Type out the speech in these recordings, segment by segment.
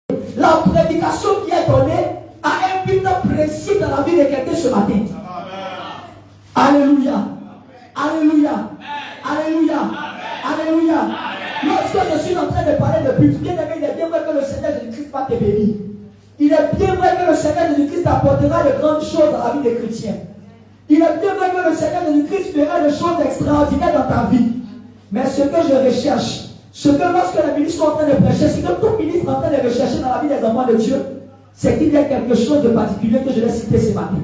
La prédication qui est donnée a un but précis dans la vie de quelqu'un ce matin. Alléluia. Alléluia. Alléluia. Alléluia. Lorsque je suis en train de parler de but, bien aimé, il est bien vrai que le Seigneur Jésus-Christ va te bénir. Il est bien vrai que le Seigneur Jésus-Christ apportera de grandes choses dans la vie des chrétiens. Il est bien vrai que le Seigneur Jésus-Christ fera des choses extraordinaires dans ta vie. Mais ce que je recherche, ce que lorsque les ministres sont en train de prêcher, ce que tout ministre est en train de rechercher dans la vie des enfants de Dieu, c'est qu'il y a quelque chose de particulier que je vais citer ce matin.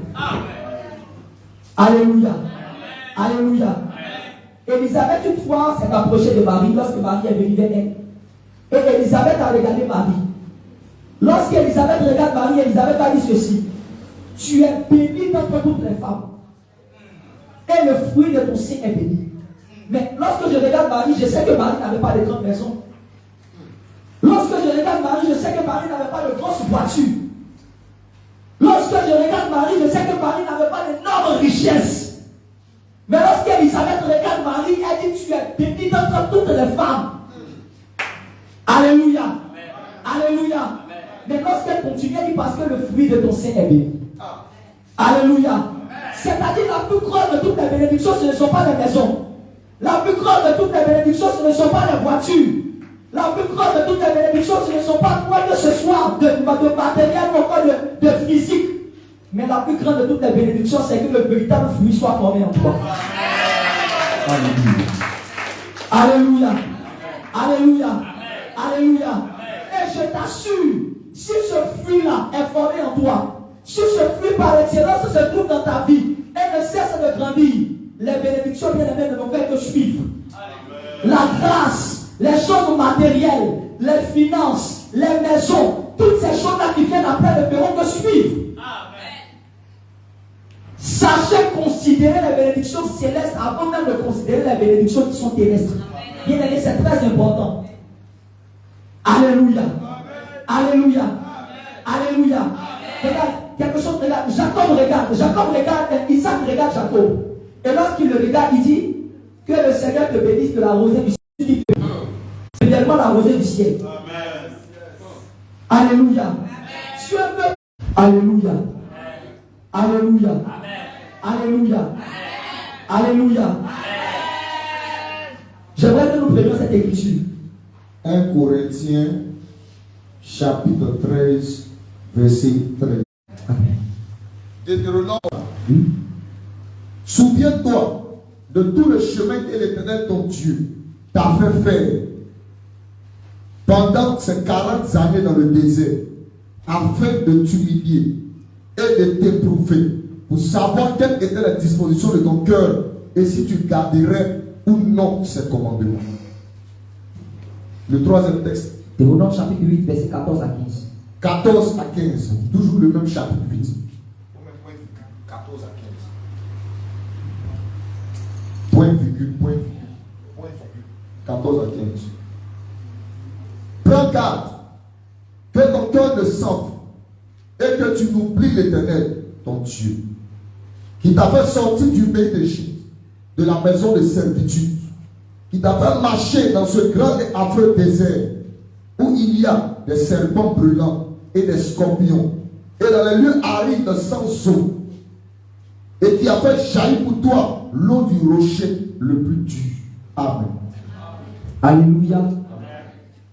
Alléluia. Alléluia. Élisabeth, une fois, s'est approchée de Marie lorsque Marie est venue vers elle. Et Élisabeth a regardé Marie. Lorsqu'Élisabeth regarde Marie, Élisabeth a dit ceci: tu es bénie d'entre toutes les femmes. Et le fruit de ton sein est béni. Mais lorsque je regarde Marie, je sais que Marie n'avait pas de grande maison. Lorsque je regarde Marie, je sais que Marie n'avait pas de grosses voitures. Lorsque je regarde Marie, je sais que Marie n'avait pas d'énormes richesses. Mais lorsqu'Élisabeth regarde Marie, elle dit: tu es bénie d'entre toutes les femmes. Alléluia. Alléluia. Mais lorsqu'elle continue, elle dit: parce que le fruit de ton sein est béni. Alléluia. C'est-à-dire, la plus grande de toutes les bénédictions, ce ne sont pas les maisons. La plus grande de toutes les bénédictions, ce ne sont pas les voitures. La plus grande de toutes les bénédictions, ce ne sont pas quoi que ce soit de matériel ou quoi de physique. Mais la plus grande de toutes les bénédictions, c'est que le véritable fruit soit formé en toi. Alléluia. Alléluia. Alléluia. Et je t'assure, si ce fruit-là est formé en toi, si ce fruit par excellence se trouve dans ta vie et ne cesse de grandir, les bénédictions bien-aimées ne vont faire que suivre. La grâce, les choses matérielles, les finances, les maisons, toutes ces choses-là qui viennent après ne feront que suivre. Sachez considérer les bénédictions célestes avant même de considérer les bénédictions qui sont terrestres. Bien-aimés, c'est très important. Alléluia. Alléluia. Alléluia. Regarde, quelque chose, regarde. Jacob regarde, Isaac regarde Jacob. Et lorsqu'il le regarde, il dit que le Seigneur te bénisse de la rosée du ciel. C'est tellement la rosée du ciel. Alléluia. Dieu veut. Alléluia. Alléluia. Alléluia. Alléluia. J'aimerais que nous prenions cette écriture. 1 Corinthiens, chapitre 13, verset 13. Deutéronome. Souviens-toi de tout le chemin que l'Éternel ton Dieu t'a fait faire pendant ces 40 années dans le désert, afin de t'humilier et de t'éprouver pour savoir quelle était la disposition de ton cœur et si tu garderais ou non ces commandements. Le troisième texte. Deutéronome chapitre 8, verset 14 à 15. 14 à 15. Toujours le même chapitre 8. 14 à 15. Point virgule, point virgule. 14 à 15. Prends garde que ton cœur ne s'enfle et que tu n'oublies l'Éternel, ton Dieu, qui t'a fait sortir du pays d'Égypte, de la maison de servitude, qui t'a fait marcher dans ce grand et affreux désert où il y a des serpents brûlants et des scorpions, et dans les lieux arides sans eau, et qui a fait jaillir pour toi l'eau du rocher le plus dur. Amen. Alléluia.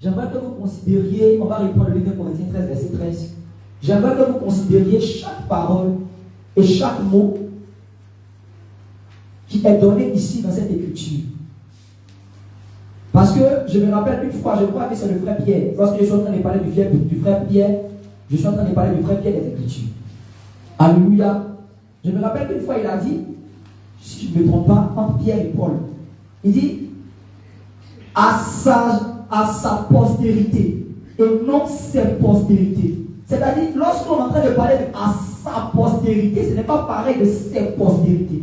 J'aimerais que vous considériez, on va répondre le 2 Corinthiens 13, verset 13. J'aimerais que vous considériez chaque parole et chaque mot qui est donné ici dans cette écriture. Parce que je me rappelle une fois, je crois que c'est le frère Pierre. Lorsque je suis en train de parler du frère Pierre, je suis en train de parler du frère Pierre des Écritures. Alléluia. Je me rappelle qu'une fois il a dit, si je ne me trompe pas, entre Pierre et Paul, il dit à sa postérité et non ses postérités. C'est-à-dire, lorsqu'on est en train de parler à sa postérité, ce n'est pas pareil de ses postérités.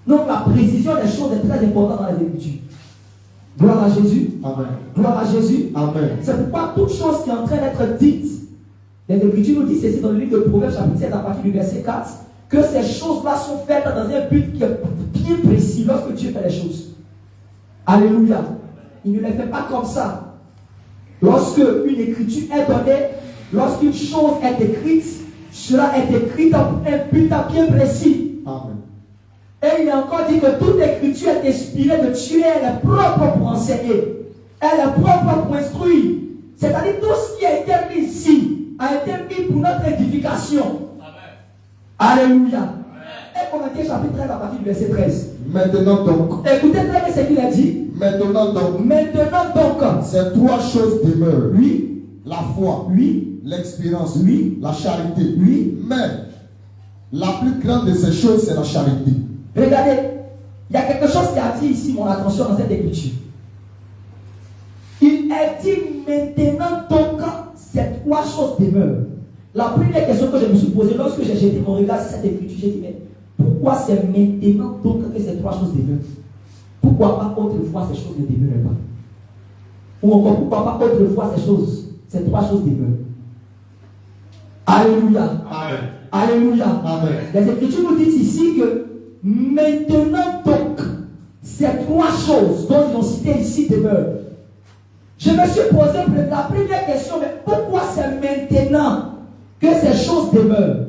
Donc la précision des choses est très importante dans les Écritures. Gloire à Jésus. Amen. Gloire à Jésus. Amen. C'est pourquoi toute chose qui est en train d'être dite, les Écritures nous disent ceci dans le livre de Proverbes chapitre 7 à partir du verset 4, que ces choses-là sont faites dans un but qui est bien précis lorsque Dieu fait les choses. Alléluia. Il ne les fait pas comme ça. Lorsque une écriture est donnée, Lorsqu'une chose est écrite, cela est écrit dans un but bien précis. Amen. Et il est encore dit que toute écriture est inspirée de Dieu, elle est propre pour enseigner, elle est propre pour instruire. C'est-à-dire tout ce qui a été mis ici a été mis pour notre édification. Amen. Alléluia. Et Corinthiens chapitre 13 à partir du verset 13. Maintenant donc. Écoutez très bien ce qu'il a dit. Maintenant donc. Maintenant donc. Ces trois choses demeurent. Oui. La foi. Oui. L'expérience. Oui. La charité. Oui. Mais la plus grande de ces choses, c'est la charité. Regardez, il y a quelque chose qui a attiré ici mon attention dans cette écriture. Il est dit maintenant donc ces trois choses demeurent. La première question que je me suis posée lorsque j'ai jeté mon regard sur cette écriture, j'ai dit mais pourquoi c'est maintenant donc que ces trois choses demeurent? Pourquoi pas autrefois ces choses ne demeuraient pas? Ou encore pourquoi pas autrefois ces trois choses demeurent? Alléluia. Amen. Alléluia. Amen. Les Écritures nous disent ici que maintenant donc, ces trois choses dont ils ont cité ici demeurent. Je me suis posé la première question, mais pourquoi c'est maintenant que ces choses demeurent?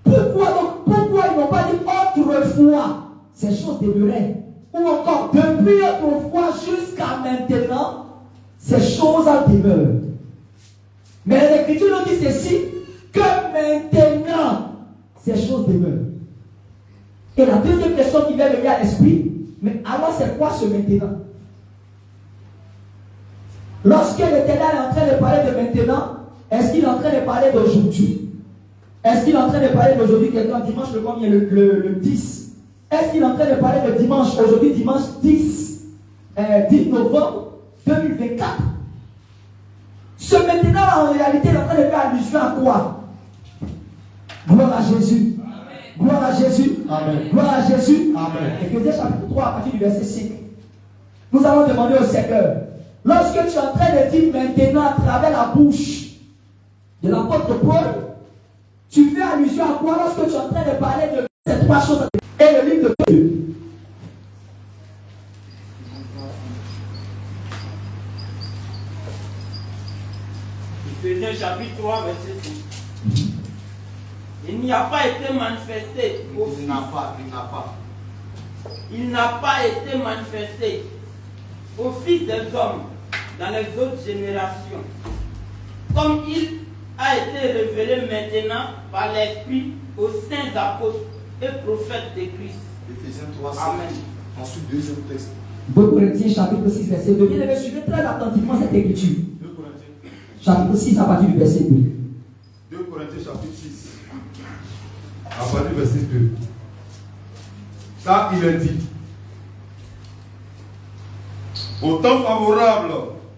Pourquoi ils n'ont pas dit autrefois ces choses demeuraient? Ou encore depuis autrefois jusqu'à maintenant, ces choses demeurent. Mais les Écritures nous disent ceci, que maintenant, ces choses demeurent. Et la deuxième question qui vient venir à l'esprit, mais alors c'est quoi ce maintenant? Lorsque l'Éternel est en train de parler de maintenant, est-ce qu'il est en train de parler d'aujourd'hui? Est-ce qu'il est en train de parler d'aujourd'hui, quelqu'un dimanche, le combien, le 10? Est-ce qu'il est en train de parler de dimanche, aujourd'hui, dimanche 10 novembre 2024? Ce maintenant, en réalité, il est en train de faire allusion à quoi? Gloire à Jésus. Amen. Gloire à Jésus. Amen. Gloire à Jésus. Amen. Éphésiens chapitre 3 à partir du verset 5. Nous allons demander au Seigneur, lorsque tu es en train de dire maintenant à travers la bouche de l'apôtre Paul, tu fais allusion à quoi lorsque tu es en train de parler de ces trois choses et le livre de Dieu? Éphésiens chapitre 3, verset 5. Il n'y a pas été manifesté. Il n'a pas été manifesté au Fils des hommes dans les autres générations, comme il a été révélé maintenant par l'Esprit aux saints apôtres et prophètes de Christ. Éphésiens 3, 5. Amen. Ensuite, deuxième texte. 2 Corinthiens chapitre 6, verset 2. Bien-aimés, suivez très attentivement cette écriture. 2 Corinthiens. Chapitre 6 à partir du verset 2. 2 Corinthiens chapitre 6. À partir du verset 2. Car il est dit, au temps favorable,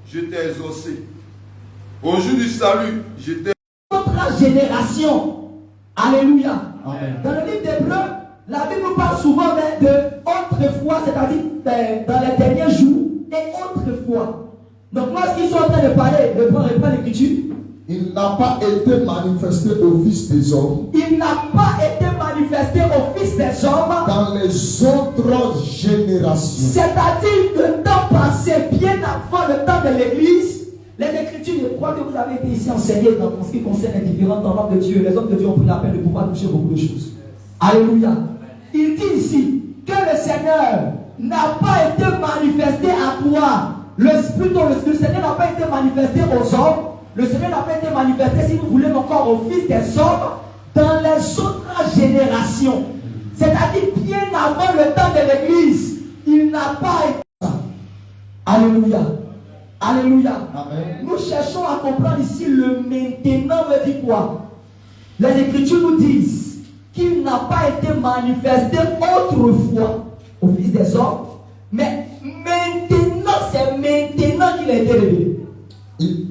je t'ai exaucé. Au jour du salut, je t'ai... Notre génération. Alléluia. Amen. Dans le livre d'Hébreux, la Bible nous parle souvent de autrefois, c'est-à-dire dans les derniers jours, et autrefois. Donc lorsqu'ils sont en train de parler, de prendre l'écriture, Il n'a pas été manifesté au Fils des hommes. il n'a pas été manifesté au Fils des hommes Dans les autres générations. c'est-à-dire le temps passé, bien avant le temps de l'Église. Les Écritures, je crois que vous avez été ici enseigné dans ce qui concerne les différents hommes de Dieu. Les hommes de Dieu ont pris la peine de pouvoir toucher beaucoup de choses. Alléluia. Il dit ici que le Seigneur n'a pas été manifesté à toi. Le Seigneur n'a pas été manifesté aux hommes. Le Seigneur n'a pas été manifesté, si vous voulez, encore au Fils des hommes dans les autres générations. C'est-à-dire bien avant le temps de l'Église. Il n'a pas été. Alléluia. Alléluia. Amen. Nous cherchons à comprendre ici le maintenant veut dire quoi? Les Écritures nous disent qu'il n'a pas été manifesté autrefois au Fils des hommes, mais maintenant, c'est maintenant qu'il a été révélé.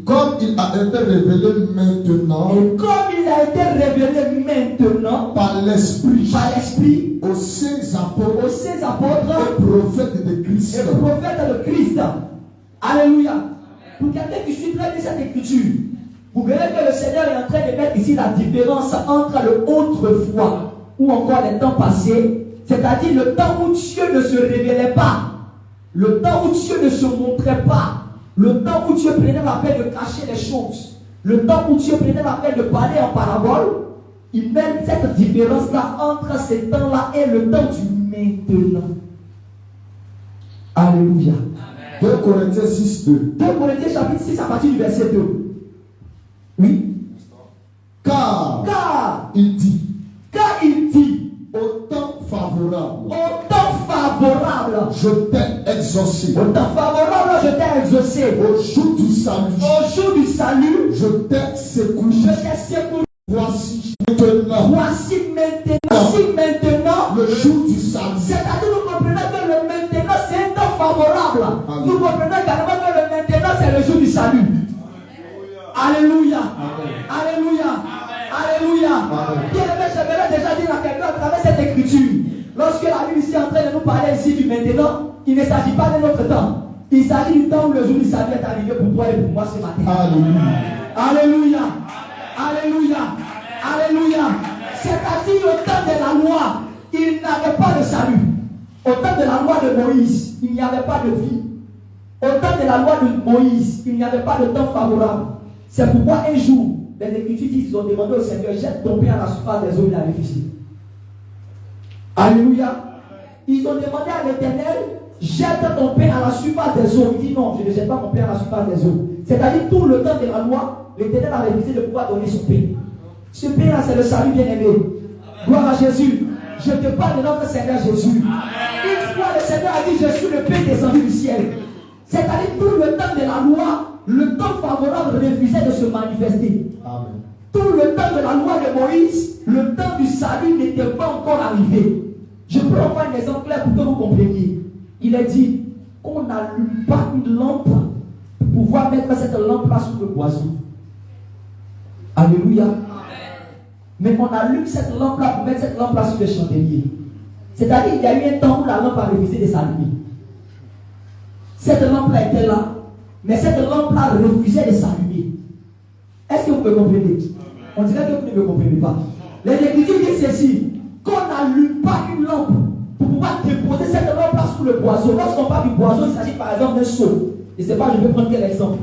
Comme il a été révélé maintenant Et comme il a été révélé maintenant par l'Esprit aux saints apôtres apôtres et prophètes de Christ. et prophètes de Christ. Alléluia. Pour quelqu'un qui suit très bien cette écriture, vous verrez que le Seigneur est en train de mettre ici la différence entre le autrefois ou encore les temps passés, c'est-à-dire le temps où Dieu ne se révélait pas, le temps où Dieu ne se montrait pas, le temps où Dieu prenait la peine de cacher les choses. Le temps où Dieu prenait la peine de parler en parabole, il met cette différence-là entre ce temps-là et le temps du maintenant. Alléluia. 2 Corinthiens 6, 2. 2 Corinthiens chapitre 6 à partir du verset 2. Oui. Car il dit, au temps favorable, je t'ai exaucé. Au temps favorable, je t'ai exaucé. Au jour du salut, je t'ai secouru. Voici maintenant le jour du salut. C'est-à-dire, nous comprenons que le maintenant c'est un temps favorable. Nous comprenons également que le maintenant c'est le jour du salut. Alléluia. Alléluia. Alléluia. Bien-aimé, j'aimerais déjà dire à quelqu'un à travers cette écriture. Lorsque la Bible ici est en train de nous parler ici du maintenant, il ne s'agit pas de notre temps. Il s'agit du temps où le jour du salut est arrivé pour toi et pour moi ce matin. Alléluia. Alléluia. Alléluia. Alléluia. C'est-à-dire au temps de la loi, il n'y avait pas de salut. Au temps de la loi de Moïse, il n'y avait pas de vie. Au temps de la loi de Moïse, il n'y avait pas de temps favorable. C'est pourquoi un jour, les Écritures disent qu'ils ont demandé au Seigneur, jette ton pain à la surface des eaux, il a refusé. Alléluia. Ils ont demandé à l'Éternel, jette ton pain à la surface des eaux. Il dit non, je ne jette pas mon pain à la surface des eaux. C'est-à-dire tout le temps de la loi, l'Éternel a refusé de pouvoir donner son pain. Ce pain-là, c'est le salut bien-aimé. Gloire à Jésus. Je te parle de notre Seigneur Jésus. Une fois le Seigneur a dit, je suis le pain descendu du ciel. C'est-à-dire tout le temps de la loi, le temps favorable refusait de se manifester. Amen. Tout le temps de la loi de Moïse, le temps du salut n'était pas encore arrivé. Je prends encore un exemple clair pour que vous compreniez. Il est dit qu'on n'allume pas une lampe pour pouvoir mettre cette lampe-là sous le boisseau. Alléluia. Mais on allume cette lampe-là pour mettre cette lampe-là sur le chandelier. C'est-à-dire qu'il y a eu un temps où la lampe a refusé de s'allumer. Cette lampe-là était là, mais cette lampe-là refusait de s'allumer. Est-ce que vous me comprenez? On dirait que vous ne me comprenez pas. Les Écritures disent ceci, qu'on n'allume pas une lampe pour pouvoir déposer cette lampe-là sous le boisseau. Lorsqu'on parle du boisseau, il s'agit par exemple d'un seau. Je ne sais pas, je vais prendre quel exemple.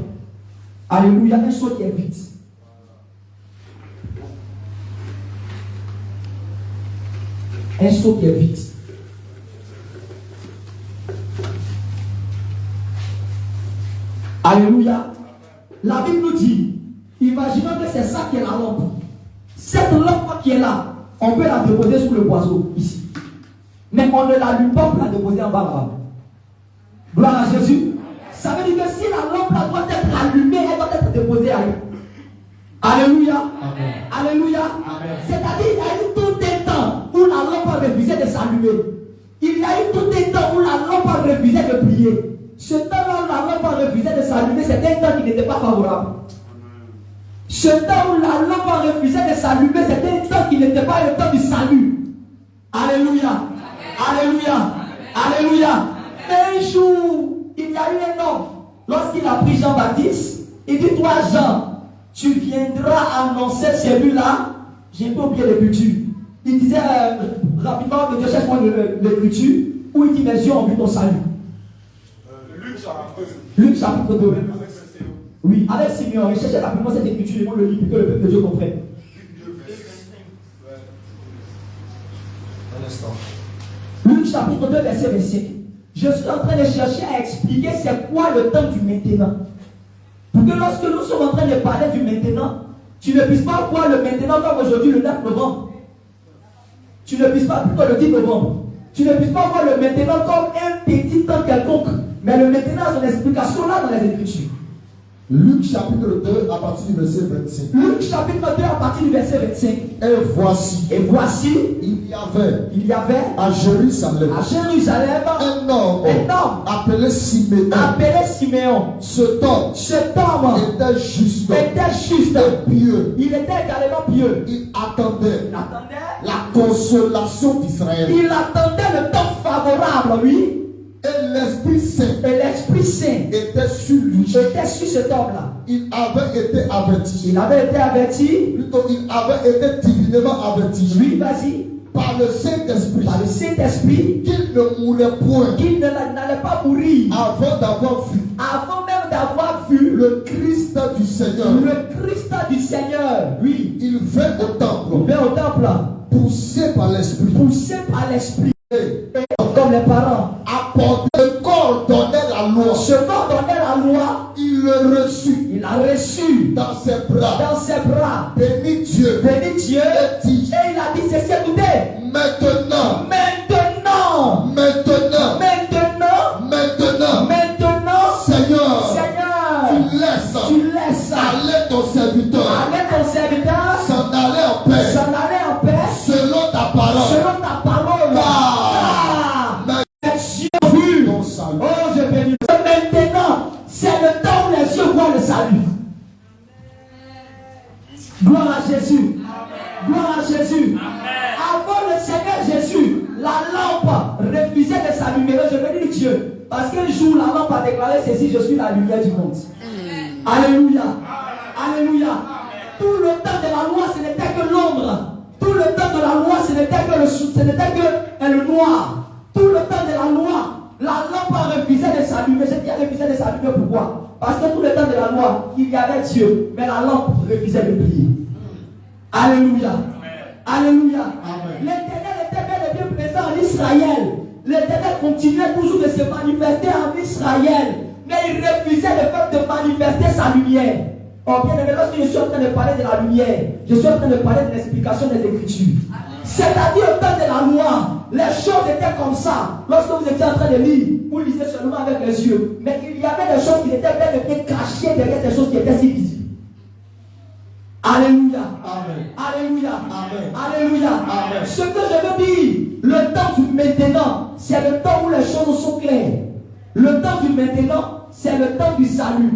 Alléluia, un seau qui est vide. Un seau qui est vide. Alléluia. La Bible nous dit, imaginons que c'est ça qui est la lampe. Cette lampe qui est là, on peut la déposer sous le boisseau, ici. Mais on ne l'allume pas pour la déposer en bas là-bas. Gloire à Jésus. Ça veut dire que si la lampe là doit être allumée, elle doit être déposée ailleurs. Alléluia. Amen. Alléluia. C'est-à-dire qu'il y a eu tout un temps où la lampe a refusé de s'allumer. Il y a eu tout un temps où la lampe a refusé de prier. Ce temps-là où la lampe a refusé de s'allumer, c'était un temps qui n'était pas favorable. Ce temps où la lampe a refusé de s'allumer, c'était un temps qui n'était pas le temps du salut. Alléluia. Alléluia. Alléluia. Un jour, il y a eu un homme, lorsqu'il a pris Jean-Baptiste, il dit, toi Jean, tu viendras annoncer celui-là. J'ai pas oublié l'écriture. Il disait rapidement que Dieu cherche moi l'écriture, où il dit, mes yeux ont vu ton salut. Luc chapitre 2. Oui, allez Simeon, recherchez rapidement cette écriture et on le lit pour que le peuple de Dieu comprenne. Un instant. Luc chapitre 2, verset 25. Je suis en train de chercher à expliquer c'est quoi le temps du maintenant. Pour que lorsque nous sommes en train de parler du maintenant, tu ne puisses pas voir le maintenant comme aujourd'hui le 9 novembre. Tu ne puisses pas, plutôt le 10 novembre. Tu ne puisses pas voir le maintenant comme un petit temps quelconque. Mais le maintenant a son explication là dans les Écritures. Luc chapitre 2 à partir du verset 25. Luc chapitre 2 à partir du verset 25. Et voici, il y avait à Jérusalem un homme appelé Siméon. Cet homme était juste et pieux. Il était également pieux. Il attendait la consolation d'Israël. Il attendait le temps favorable, oui. Et l'Esprit Saint était sur lui. Était sur cet homme-là. Il avait été averti. Il avait été averti. Plutôt, il avait été divinement averti. Oui, vas-y. Par le Saint-Esprit. Par le Saint-Esprit. Qu'il ne mourrait point. Qu'il n'allait pas mourir. Avant d'avoir vu. Avant même d'avoir vu. Le Christ du Seigneur. Le Christ du Seigneur, oui. Il vient au temple. Il vient au temple. Poussé par l'Esprit. Poussé par l'Esprit. Comme les parents. Apporté le corps donnait la loi. Ce corps donnait la loi. Il le reçut. Il a reçu dans ses bras. Dans ses bras. Bénis Dieu. Bénis Dieu. Et dit. Et il a dit ceci, écoutez. Maintenant. Maintenant. Maintenant. Maintenant. Maintenant. Maintenant. Seigneur. Seigneur. Tu laisses. Aller ton serviteur. Aller ton serviteur. S'en aller en paix. S'en aller en paix. Selon ta parole. Selon ta parole. Dieu vu ton salut. Oh, je bénis. Maintenant, c'est le temps où les yeux voient le salut. Gloire à Jésus. Amen. Gloire à Jésus. Amen. Avant le Seigneur Jésus, la lampe refusait de s'allumer. Je bénis Dieu. Parce qu'un jour, la lampe a déclaré ceci: je suis la lumière du monde. Alléluia. Alléluia. Tout le temps de la loi, ce n'était que l'ombre. Tout le temps de la loi, ce n'était que le noir. Tout le temps de la loi, la lampe a refusé de s'allumer. Je dis refusé de s'allumer, pourquoi? Parce que tout le temps de la loi, il y avait Dieu, mais la lampe refusait de briller. Alléluia. Alléluia. L'Éternel était bel et bien présent en Israël. L'Éternel continuait toujours de se manifester en Israël, mais il refusait le fait de manifester sa lumière. Oh bien aimé, lorsque je suis en train de parler de la lumière, je suis en train de parler de l'explication des Écritures. C'est-à-dire au temps de la loi, les choses étaient comme ça. Lorsque vous étiez en train de lire, vous lisez seulement avec les yeux. Mais il y avait des choses qui étaient bel et bien cachées derrière ces choses qui étaient si visibles. Alléluia. Amen. Alléluia. Amen. Alléluia. Amen. Ce que je veux dire, le temps du maintenant, c'est le temps où les choses sont claires. Le temps du maintenant, c'est le temps du salut.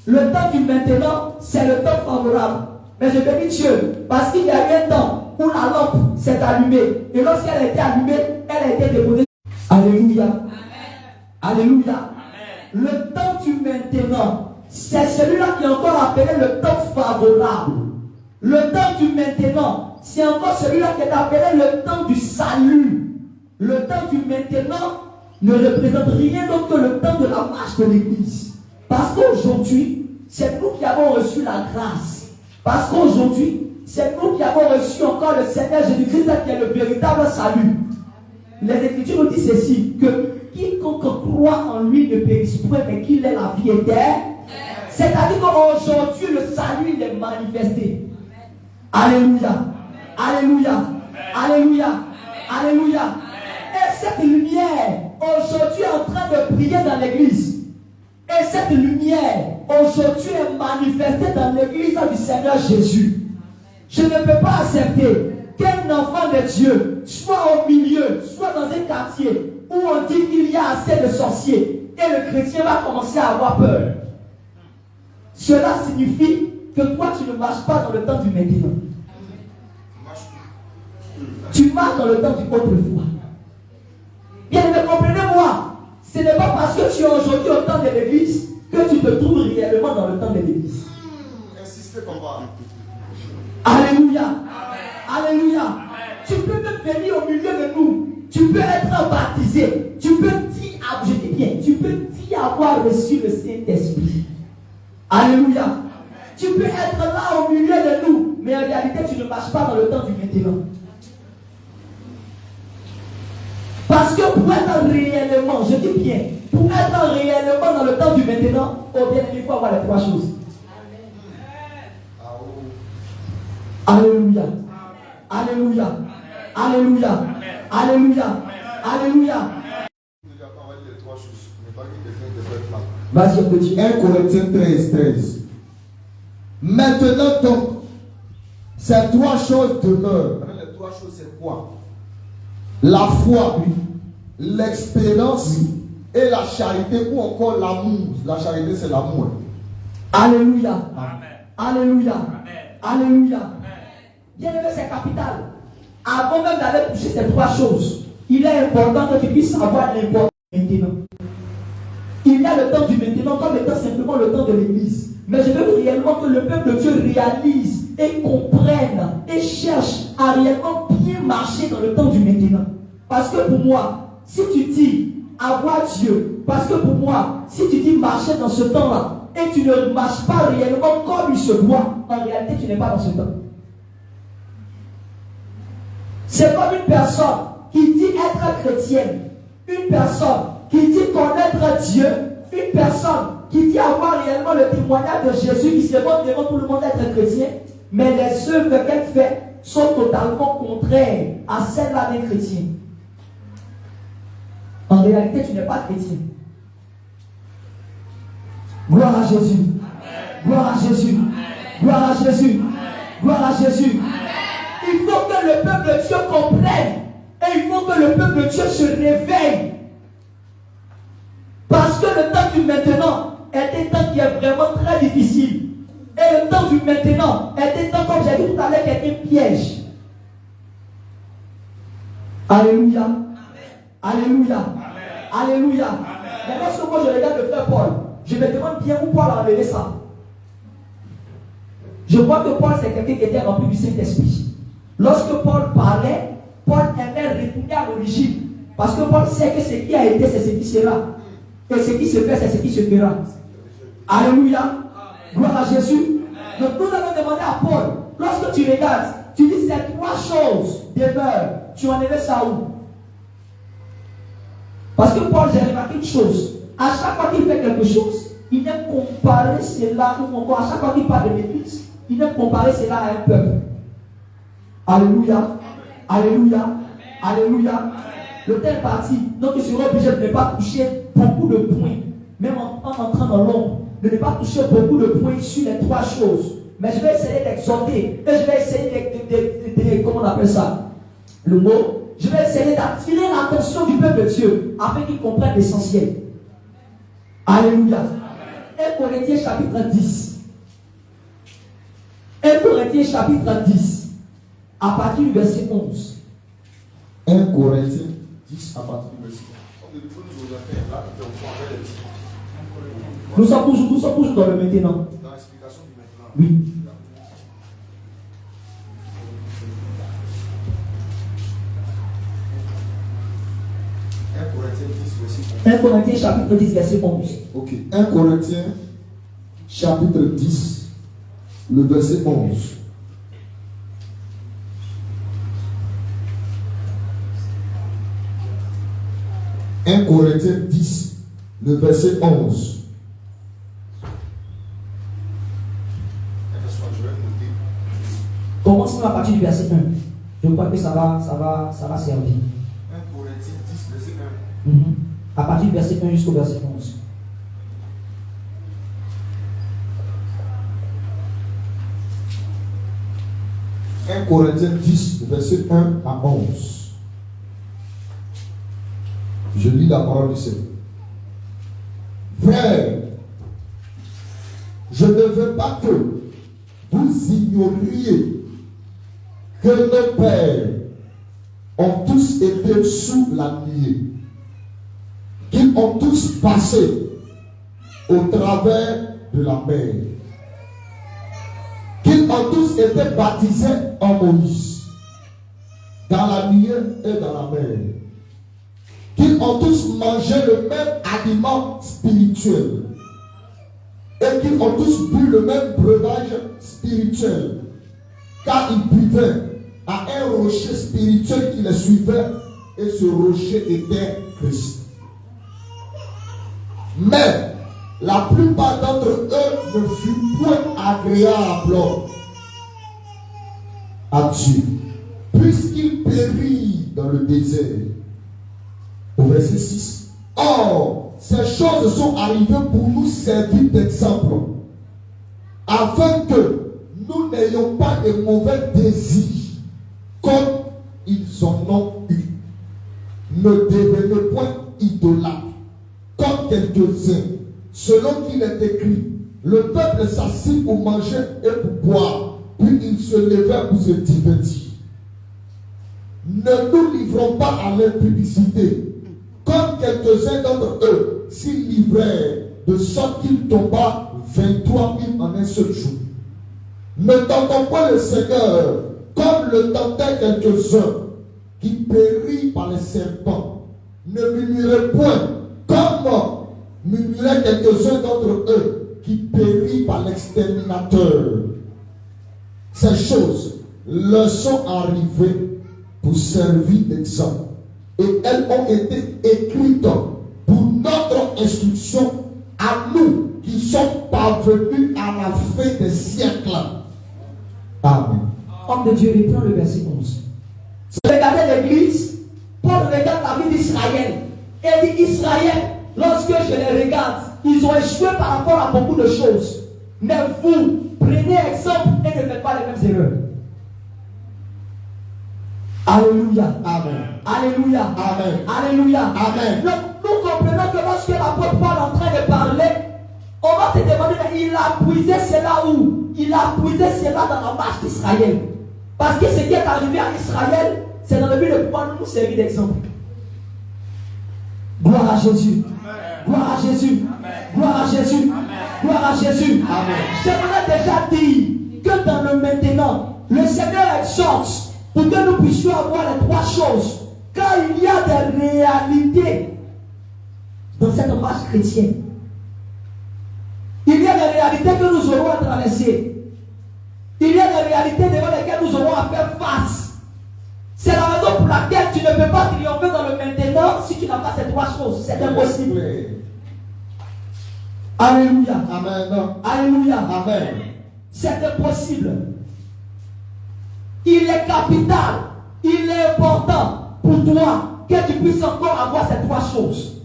Le temps du maintenant, c'est le temps favorable. Mais je bénis Dieu, parce qu'il y a eu un temps où la lampe s'est allumée. Et lorsqu'elle a été allumée, elle a été déposée. Alléluia. Amen. Alléluia. Amen. Le temps du maintenant, c'est celui-là qui est encore appelé le temps favorable. Le temps du maintenant, c'est encore celui-là qui est appelé le temps du salut. Le temps du maintenant ne représente rien d'autre que le temps de la marche de l'Église. Parce qu'aujourd'hui, c'est nous qui avons reçu la grâce. Parce qu'aujourd'hui, c'est nous qui avons reçu encore le Seigneur Jésus-Christ qui est le véritable salut. Les Écritures nous disent ceci, que quiconque croit en lui ne périsse point, mais qu'il ait la vie éternelle. C'est-à-dire qu'aujourd'hui, le salut il est manifesté. Alléluia. Alléluia. Alléluia. Alléluia. Et cette lumière, aujourd'hui, est en train de briller dans l'église. Et cette lumière, aujourd'hui, est manifestée dans l'église du Seigneur Jésus. Je ne peux pas accepter qu'un enfant de Dieu soit au milieu, soit dans un quartier où on dit qu'il y a assez de sorciers et le chrétien va commencer à avoir peur. Cela signifie que toi, tu ne marches pas dans le temps du maintenant. Tu marches dans le temps du autrefois. Bien, mais comprenez-moi, ce n'est pas parce que tu es aujourd'hui au temps de l'église que tu te trouves réellement dans le temps de l'église. Insistez comme ça. Alléluia. Amen. Alléluia. Amen. Tu peux même venir au milieu de nous. Tu peux être baptisé. Tu peux dire, je dis bien, tu peux dire avoir reçu le Saint-Esprit. Alléluia. Amen. Tu peux être là au milieu de nous, mais en réalité, tu ne marches pas dans le temps du maintenant. Parce que pour être réellement, je dis bien, pour être réellement dans le temps du maintenant, oh bien, il faut avoir les trois choses. Alléluia. Alléluia. Alléluia. Alléluia. Alléluia. Vas-y, on continue. 1 Corinthiens 13. Maintenant donc, ces trois choses demeurent. Les trois choses, c'est quoi? La foi, l'expérience et la charité, ou encore l'amour. La charité, c'est l'amour. Alléluia. Amen. Alléluia. Amen. Alléluia. Bien aimé, c'est capital. Avant même d'aller toucher ces trois choses, il est important que tu puisses savoir l'importance du maintenant. Il y a le temps du maintenant comme étant simplement le temps de l'église. Mais je veux réellement que le peuple de Dieu réalise et comprenne et cherche à réellement bien marcher dans le temps du maintenant. Parce que pour moi, si tu dis avoir Dieu, parce que pour moi, si tu dis marcher dans ce temps-là, et tu ne marches pas réellement comme il se doit, en réalité, tu n'es pas dans ce temps. C'est comme une personne qui dit être chrétienne, une personne qui dit connaître Dieu, une personne qui dit avoir réellement le témoignage de Jésus, qui se montre devant tout le monde être chrétien, mais les œuvres qu'elle fait sont totalement contraires à celles-là des chrétiens. En réalité, tu n'es pas chrétien. Gloire à Jésus. Gloire à Jésus. Gloire à Jésus. Gloire à Jésus. Il faut que le peuple de Dieu comprenne. Et il faut que le peuple de Dieu se réveille. Parce que le temps du maintenant est un temps qui est vraiment très difficile. Et le temps du maintenant est un temps, comme j'ai dit tout à l'heure, qui est un piège. Alléluia. Alléluia. Alléluia. Mais lorsque moi je regarde le frère Paul, je me demande bien où Paul a enlevé ça. Je crois que Paul, c'est quelqu'un qui était rempli du Saint-Esprit. Lorsque Paul parlait, Paul aimait retourner à l'origine. Parce que Paul sait que ce qui a été, c'est ce qui sera. Et ce qui se fait, c'est ce qui se fera. Alléluia. Gloire à Jésus. Donc nous allons demander à Paul, lorsque tu regardes, tu dis ces trois choses demeurent. Tu enlèves ça où? Parce que Paul, j'ai remarqué une chose. À chaque fois qu'il fait quelque chose, il aime comparer cela, ou encore à chaque fois qu'il parle de l'Église, il aime comparer cela à un peuple. Alléluia. Alléluia. Alléluia. Le temps est parti. Donc il sera obligé de ne pas toucher beaucoup de points. Même en entrant dans l'ombre, de ne pas toucher beaucoup de points sur les trois choses. Mais je vais essayer d'exhorter. Et je vais essayer comment on appelle ça? Le mot. Je vais essayer d'attirer l'attention du peuple de Dieu afin qu'ils comprennent l'essentiel. Alléluia. 1 Corinthiens chapitre 10. 1 Corinthiens chapitre 10. À partir du verset 11. 1 Corinthiens 10 à partir du verset 11. Nous sommes toujours dans le maintenant. Dans l'explication du maintenant. Oui. « 1 Corinthiens chapitre 10, verset 11. » Ok. 1 Corinthiens chapitre 10, le verset 11. « 1 Corinthiens 10, le verset 11. » Commençons à partir du verset 1. Je crois que ça va servir. 1 Corinthiens 10, verset 1. À partir du verset 1 jusqu'au verset 11. « 1 Corinthiens 10, verset 1 à 11. » Je lis la parole du Seigneur. « Frères, je ne veux pas que vous ignoriez que nos pères ont tous été sous la nuée, qu'ils ont tous passé au travers de la mer, qu'ils ont tous été baptisés en Moïse, dans la nuée et dans la mer, qu'ils ont tous mangé le même aliment spirituel, et qu'ils ont tous bu le même breuvage spirituel, car ils buvaient à un rocher spirituel qui les suivait, et ce rocher était Christ. Mais la plupart d'entre eux ne furent point agréables à Dieu, puisqu'ils périrent dans le désert. Au verset 6. Or, ces choses sont arrivées pour nous servir d'exemple, afin que nous n'ayons pas de mauvais désirs, comme ils en ont eu. Ne devenez point idolâtres, comme quelques-uns, selon qu'il est écrit, le peuple s'assit pour manger et pour boire, puis ils se levèrent pour se divertir. Ne nous livrons pas à l'impudicité, comme quelques-uns d'entre eux s'y livrèrent, de sorte qu'il tomba 23 000 en un seul jour. Ne tentons pas le Seigneur, comme le tentaient quelques-uns, qui périrent par les serpents. Ne murmurez point, comme murmuraient quelques-uns d'entre eux, qui périt par l'exterminateur. Ces choses leur sont arrivées pour servir d'exemple. Et elles ont été écrites pour notre instruction à nous qui sommes parvenus à la fin des siècles. Amen. Homme de Dieu, reprend le verset 11. Regardez l'église, Paul regarde la vie d'Israël. Et dit Israël, lorsque je les regarde, ils ont échoué par rapport à beaucoup de choses. Mais vous, prenez exemple et ne faites pas les mêmes erreurs. Alléluia. Amen. Alléluia. Amen. Alléluia. Amen. Nous comprenons que lorsque l'apôtre Paul est en train de parler, on va se demander, il a puisé cela où? Il a puisé cela dans la marche d'Israël. Parce que ce qui est arrivé à Israël, c'est dans le but de pouvoir nous servir d'exemple. Gloire à Jésus. Gloire à Jésus. Gloire à Jésus. Gloire à Jésus. J'aimerais déjà dire que dans le maintenant, le Seigneur exhorte pour que nous puissions avoir les trois choses. Car il y a des réalités dans cette marche chrétienne. Il y a des réalités que nous aurons à traverser. Il y a des réalités devant lesquelles nous aurons à faire face. C'est la raison pour laquelle tu ne peux pas triompher dans le maintenant si tu n'as pas ces trois choses. C'est impossible. Alléluia. Amen. Alléluia. Amen. C'est impossible. Il est capital, il est important pour toi que tu puisses encore avoir ces trois choses.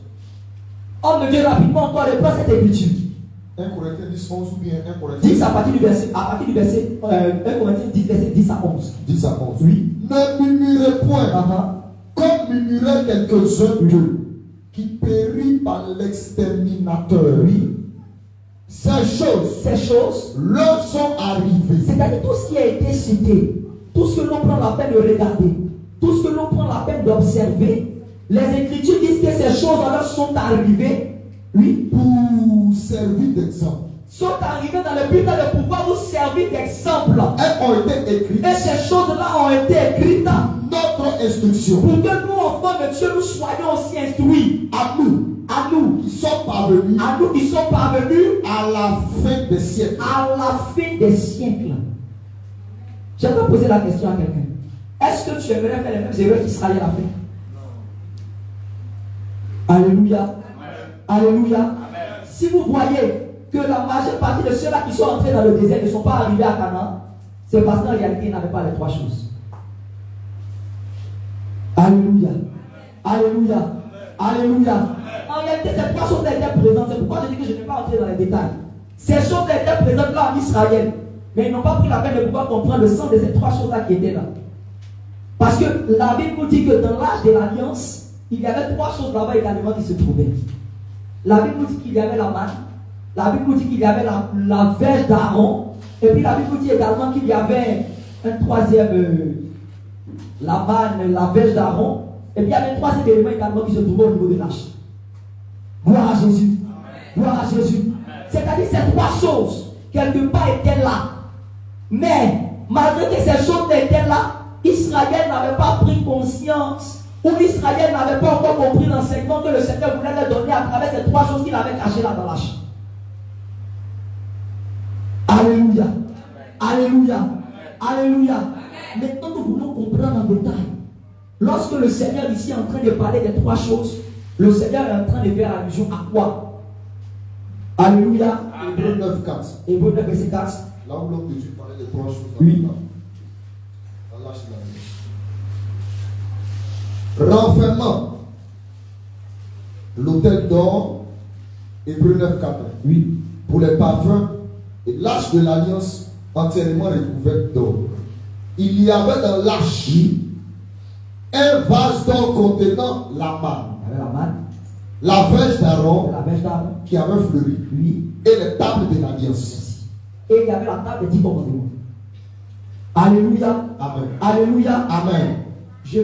Homme de Dieu, rapidement encore, reprends cette écriture. 1 Corinthiens 10, 11 ou bien 1 Corinthiens 10 à partir du verset 1 Corinthiens 10, verset 10 à 11. 10 à 11. Oui. Ne murmurez point, comme murmuraient quelques-uns qui périssent par l'exterminateur. Oui. Ces choses leur sont arrivées. C'est-à-dire tout ce qui a été cité, tout ce que l'on prend la peine de regarder, tout ce que l'on prend la peine d'observer, les Écritures disent que ces choses leur sont arrivées, oui, pour servir d'exemple. Sont arrivées dans le but de pouvoir vous servir d'exemple. Elles ont été écrites. Et ces choses-là ont été écrites dans notre instruction. Pour que nous, enfants de Dieu, nous soyons aussi instruits. À nous qui sommes parvenus. À nous qui sommes parvenus à la fin des siècles. À la fin des siècles. J'aimerais poser la question à quelqu'un. Est-ce que tu aimerais faire les mêmes erreurs qu'Israël a fait? Non. Alléluia. Amen. Alléluia. Amen. Si vous voyez que la majeure partie de ceux-là qui sont entrés dans le désert ne sont pas arrivés à Canaan, c'est parce qu'en réalité, ils n'avaient pas les trois choses. Alléluia. Alléluia. Alléluia. En réalité, ces trois choses étaient présentes. C'est pourquoi je dis que je ne vais pas entrer dans les détails. Ces choses étaient présentes là en Israël. Mais ils n'ont pas pris la peine de pouvoir comprendre le sens de ces trois choses-là qui étaient là. Parce que la Bible nous dit que dans l'âge de l'Alliance, il y avait trois choses là-bas également qui se trouvaient. La Bible nous dit qu'il y avait la manne. La Bible nous dit qu'il y avait la verge d'Aaron. Et puis la Bible nous dit également qu'il y avait un troisième, la manne, la verge d'Aaron. Et puis il y avait un troisième élément également qui se trouvait au niveau de l'arche. Gloire à Jésus. Gloire à Jésus. C'est-à-dire ces trois choses, quelque part étaient là. Mais malgré que ces choses étaient là, Israël n'avait pas pris conscience, ou Israël n'avait pas encore compris l'enseignement que le Seigneur voulait leur donner à travers ces trois choses qu'il avait cachées là dans l'arche. Alléluia. Alléluia. Alléluia. Maintenant, nous voulons comprendre en détail. Lorsque le Seigneur ici est en train de parler des trois choses, le Seigneur est en train de faire allusion à quoi? Alléluia. Hébreux 9, 4. Hébreux 9, verset 4. Là où l'homme de Dieu parlait des trois choses. Oui. Renfermant l'autel d'or, Hébreux 9, 4. Oui. Pour les parfums et l'arche de l'alliance entièrement recouverte d'or. Il y avait dans l'arche un vase d'or contenant la manne, la verge d'Aaron qui avait fleuri, et les tables de l'alliance. Et il y avait la table des 10 commandements. Alléluia. Amen. Alléluia. Amen. Je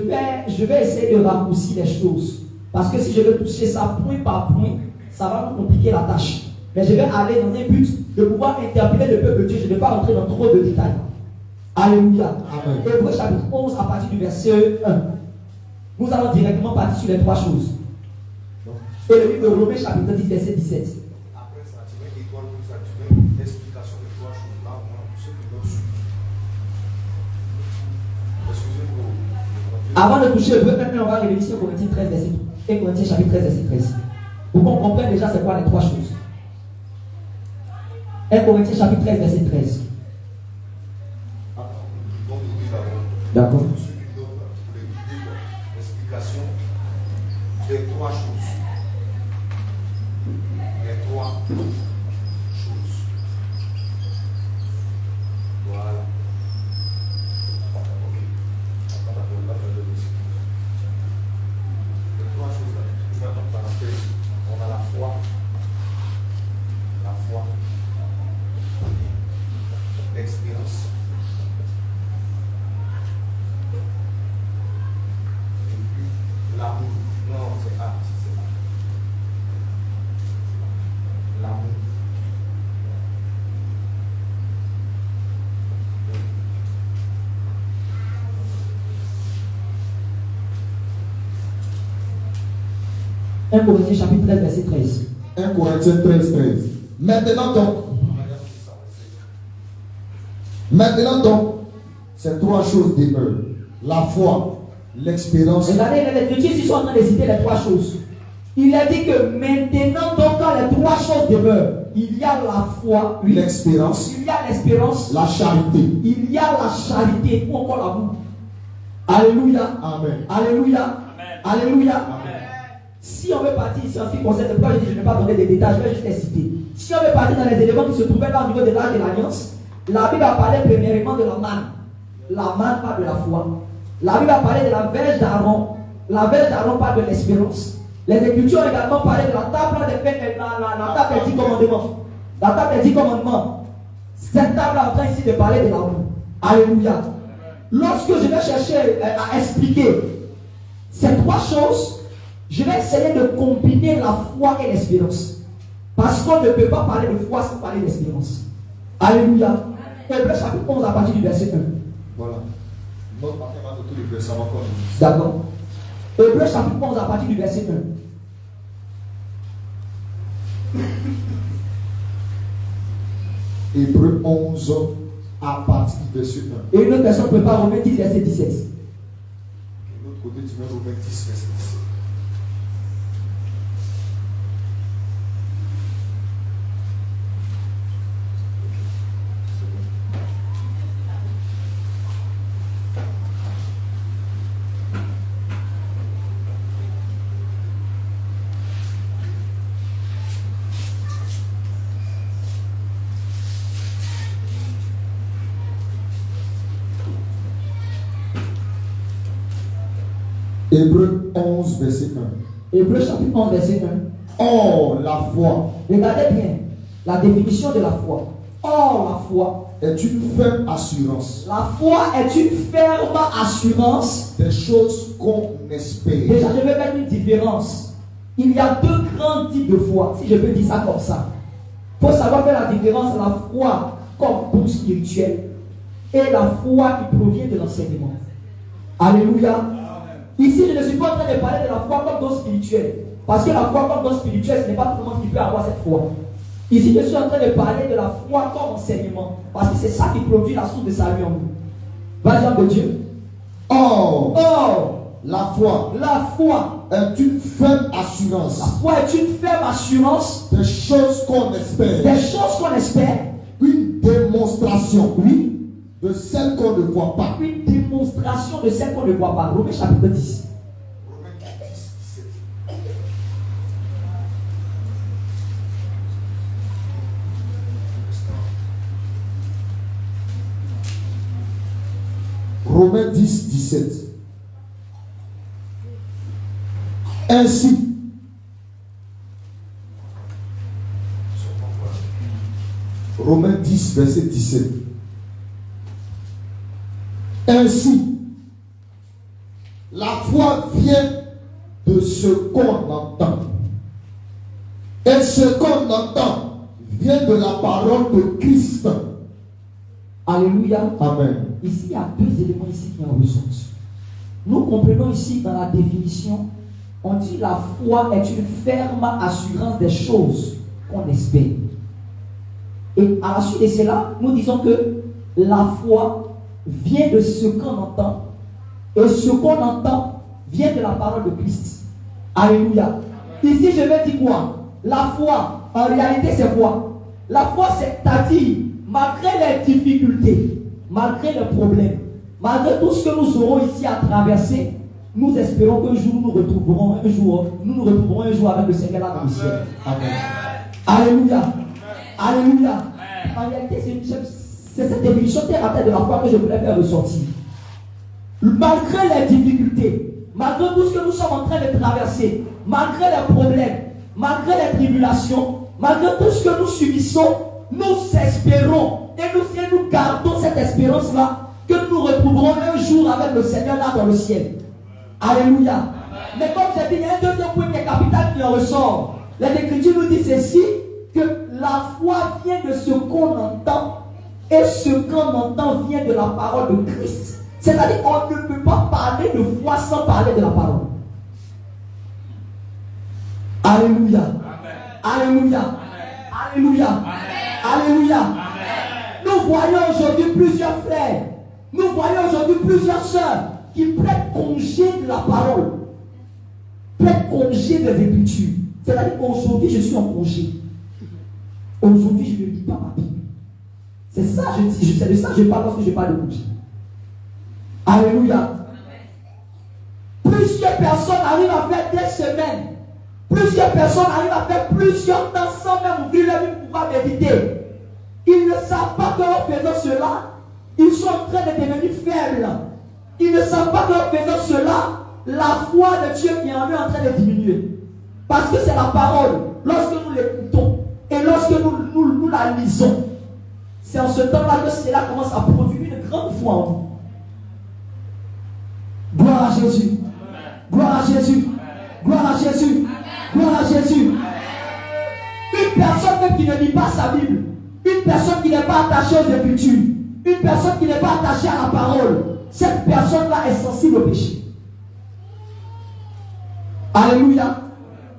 vais essayer de raccourcir les choses. Parce que si je veux toucher ça point par point, ça va me compliquer la tâche. Mais je vais aller dans un but de pouvoir interpeller le peuple de Dieu. Je ne vais pas rentrer dans trop de détails. Alléluia. Amen. Hébreux chapitre 11 à partir du verset 1. Nous allons directement partir sur les trois choses. Et le livre de Romains chapitre 10 verset 17. Après ça, tu mets étoile pour ça. Avant de toucher Hébreu 1, on va revenir sur Corinthiens 13, verset 1 Corinthiens chapitre 13, verset 13. Pour qu'on comprenne déjà c'est quoi les trois choses. 1 Corinthiens chapitre 13, verset 13. D'accord. L'explication des trois choses. Les trois choses. Voilà. Les trois choses là. On a la foi. L'expérience. Et puis l'amour. Non, c'est ça. L'amour. Un Corinthiens chapitre 13, verset 13. 1 Corinthiens 13, 13. Maintenant donc, ces trois choses demeurent. La foi, l'expérience. Regardez, les Écritures ici sont en train de citer les trois choses. Il a dit que maintenant donc quand les trois choses demeurent, il y a la foi, oui, l'expérience, il y a l'espérance, la charité. Il y a la charité ou encore l'amour. Alléluia. Amen. Alléluia. Amen. Alléluia. Amen. Si on veut partir ici en ce qui concerne le plan, je ne vais pas donner des détails, je vais juste les citer. Si on veut partir dans les éléments qui se trouvaient là au niveau de l'âge de l'alliance, la Bible a parlé premièrement de la manne. La manne parle de la foi. La Bible a parlé de la verge d'Aaron. La verge d'Aaron parle de l'espérance. Les Écritures ont également parlé de la table la table des 10 commandements. La table des 10 commandements. Cette table est en train ici de parler de l'amour. Alléluia. Lorsque je vais chercher à expliquer ces trois choses, je vais essayer de combiner la foi et l'espérance. Parce qu'on ne peut pas parler de foi sans parler d'espérance. Alléluia. Hébreu chapitre 11 à partir du verset 1. Voilà. Notre matin va noter le verset encore. D'accord. Hébreu chapitre 11 à partir du verset 1. Hébreu 11 à partir du verset 1. Et une autre personne prépare Romains 10, verset 17. De l'autre côté, tu mets Romains 10, verset 17. Hébreu 11, verset 1. Hébreu chapitre 11, verset 1. Or, la foi Regardez bien la définition de la foi. Or, la foi. est une ferme assurance La foi est une ferme assurance. des choses qu'on espère. Déjà, je vais mettre une différence. Il y a deux grands types de foi, si je peux dire ça comme ça. Il faut savoir faire la différence entre la foi comme don spirituel et la foi qui provient de l'enseignement. Alléluia. Ici, je ne suis pas en train de parler de la foi comme don spirituel. Parce que la foi comme don spirituel, ce n'est pas tout le monde qui peut avoir cette foi. Ici, je suis en train de parler de la foi comme enseignement. Parce que c'est ça qui produit la source de salut en nous. Vas-y, homme de Dieu. Or, la foi est une ferme assurance La foi est une ferme assurance des choses qu'on espère. des choses qu'on espère. Une démonstration, oui, de celles qu'on ne voit pas. Une démonstration de celle qu'on ne voit pas. Romains chapitre 10. Romains 10, 17. Romains 10, 17. Ainsi, Romains 10, verset 17. Ainsi, la foi vient de ce qu'on entend. Et ce qu'on entend vient de la parole de Christ. Alléluia. Amen. Ici, il y a deux éléments ici qui en ressortent. Nous comprenons ici dans la définition, on dit la foi est une ferme assurance des choses qu'on espère. Et à la suite de cela, nous disons que la foi vient de ce qu'on entend Et ce qu'on entend vient de la parole de Christ. Alléluia. Ici, je vais dire quoi? La foi, en réalité, c'est quoi? La foi, c'est-à-dire, malgré les difficultés, malgré les problèmes, malgré tout ce que nous aurons ici à traverser, nous espérons qu'un jour nous nous retrouverons un jour avec le Seigneur là dans le ciel. Amen. Alléluia. Alléluia. En réalité, c'est cette définition terre à terre de la foi que je voulais faire ressortir. Malgré les difficultés, malgré tout ce que nous sommes en train de traverser, malgré les problèmes, malgré les tribulations, malgré tout ce que nous subissons, nous espérons et nous gardons cette espérance-là que nous retrouverons un jour avec le Seigneur là dans le ciel. Alléluia. Mais comme j'ai dit, il y a un deuxième point qui est capital qui en ressort. L'Écriture nous dit ceci, que la foi vient de ce qu'on entend et ce qu'on entend vient de la parole de Christ. C'est-à-dire qu'on ne peut pas parler de foi sans parler de la parole. Alléluia. Alléluia. Alléluia. Alléluia. Nous voyons aujourd'hui plusieurs frères, nous voyons aujourd'hui plusieurs sœurs qui prennent congé de la parole, prennent congé des Écritures. C'est-à-dire qu'aujourd'hui je suis en congé. Aujourd'hui je ne lis pas ma Bible. C'est ça, c'est de ça que je parle lorsque je parle de congé. Alléluia. Plusieurs personnes arrivent à faire des semaines. Plusieurs personnes arrivent à faire plusieurs temps sans même ouvrir la Bible pour pouvoir méditer. Ils ne savent pas qu'en faisant cela, ils sont en train de devenir faibles. Ils ne savent pas qu'en faisant cela, la foi de Dieu qui est en eux est en train de diminuer. Parce que c'est la parole. Lorsque nous l'écoutons et lorsque nous la lisons, c'est en ce temps-là que cela commence à produire une grande foi en nous. Gloire à Jésus. Gloire à Jésus. Gloire à Jésus. Gloire à Jésus. Une personne même qui ne lit pas sa Bible, une personne qui n'est pas attachée aux Écritures, une personne qui n'est pas attachée à la parole, cette personne-là est sensible au péché. Alléluia.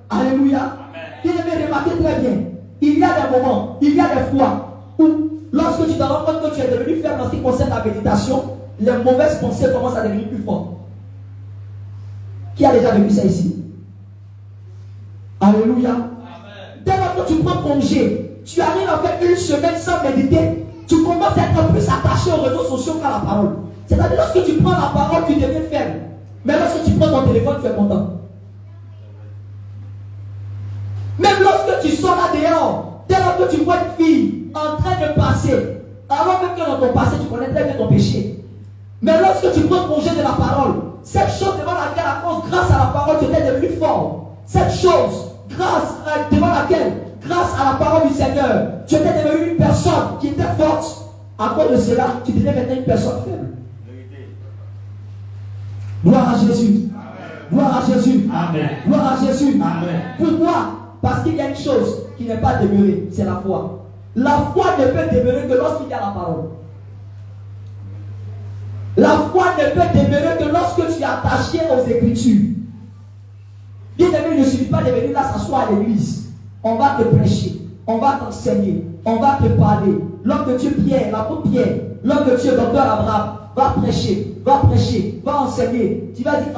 Alléluia. Il devait remarquer très bien. Il y a des moments, il y a des fois où, lorsque tu te rends compte que tu es devenu faible en ce qui concerne la méditation, les mauvaises pensées commencent à devenir plus fortes. Qui a déjà vécu ça ici? Alléluia. Dès lors que tu prends congé, tu arrives à faire une semaine sans méditer, tu commences à être plus attaché aux réseaux sociaux qu'à la parole. C'est-à-dire lorsque tu prends la parole, tu deviens faible. Mais lorsque tu prends ton téléphone, tu es content. Même lorsque tu sors là dehors, dès lors que tu vois une fille en train de passer, alors même que dans ton passé, tu connais très bien ton péché. Mais lorsque tu prends congé de la parole, cette chose devant laquelle, grâce à la parole, tu étais devenu fort. Cette chose, devant laquelle, grâce à la parole du Seigneur, tu étais devenu une personne qui était forte. À cause de cela, tu deviens maintenant une personne faible. Gloire à Jésus. Gloire à Jésus. Amen. Gloire à Jésus. Amen. Pourquoi? Parce qu'il y a une chose qui n'est pas demeurée, c'est la foi. La foi ne peut demeurer que lorsqu'il y a la parole. La foi ne peut demeurer que lorsque tu es attaché aux Écritures. Bien aimé, il ne suffit pas de venir là s'asseoir à l'église. On va te prêcher, on va t'enseigner, on va te parler. L'homme de Dieu Pierre, l'apôtre Pierre, l'homme de Dieu docteur Abraham, va prêcher, va enseigner. Tu vas dire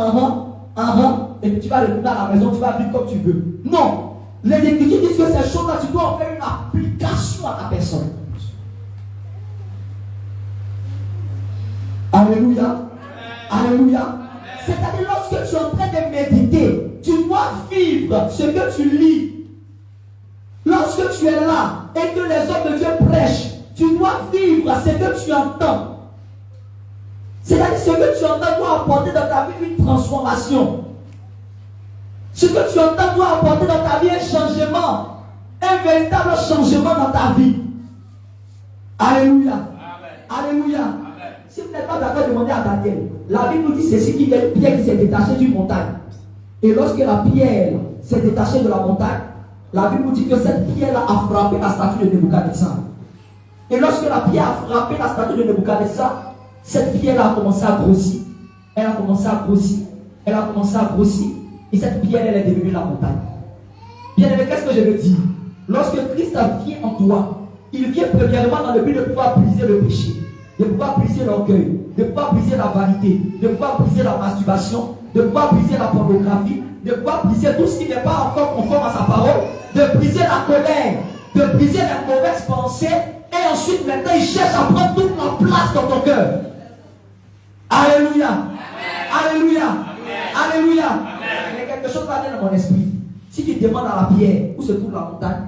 et puis tu vas retourner à la maison, tu vas vivre comme tu veux. Non. Les Écritures disent que ces choses-là, tu dois en faire une application à ta personne. Alléluia. Alléluia. C'est-à-dire lorsque tu es en train de méditer, tu dois vivre ce que tu lis. Lorsque tu es là et que les hommes de Dieu prêchent, tu dois vivre ce que tu entends. C'est-à-dire ce que tu entends doit apporter dans ta vie une transformation. Ce que tu entends doit apporter dans ta vie un changement, un véritable changement dans ta vie. Alléluia. Amen. Alléluia. Amen. Si vous n'êtes pas d'accord, demandez à Daniel. La Bible nous dit ceci, qu'il y a une pierre qui s'est détachée d'une montagne. Et lorsque la pierre s'est détachée de la montagne, la Bible nous dit que cette pierre a frappé la statue de Nebuchadnezzar. Et lorsque la pierre a frappé la statue de Nebuchadnezzar, cette pierre a commencé à grossir. Elle a commencé à grossir. Elle a commencé à grossir. Et cette pierre, elle est devenue la montagne. Bien aimé, qu'est-ce que je veux dire? Lorsque Christ vient en toi, il vient premièrement dans le but de pouvoir briser le péché. de pouvoir briser l'orgueil, de pouvoir briser la vanité, de pouvoir briser la masturbation, de pouvoir briser la pornographie, de pouvoir briser tout ce qui n'est pas encore conforme à sa parole, de briser la colère, de briser la mauvaise pensée, et ensuite maintenant il cherche à prendre toute la place dans ton cœur. Alléluia. Alléluia. Alléluia. Il y a quelque chose qui va venir dans mon esprit. Si tu demandes à la pierre où se trouve la montagne,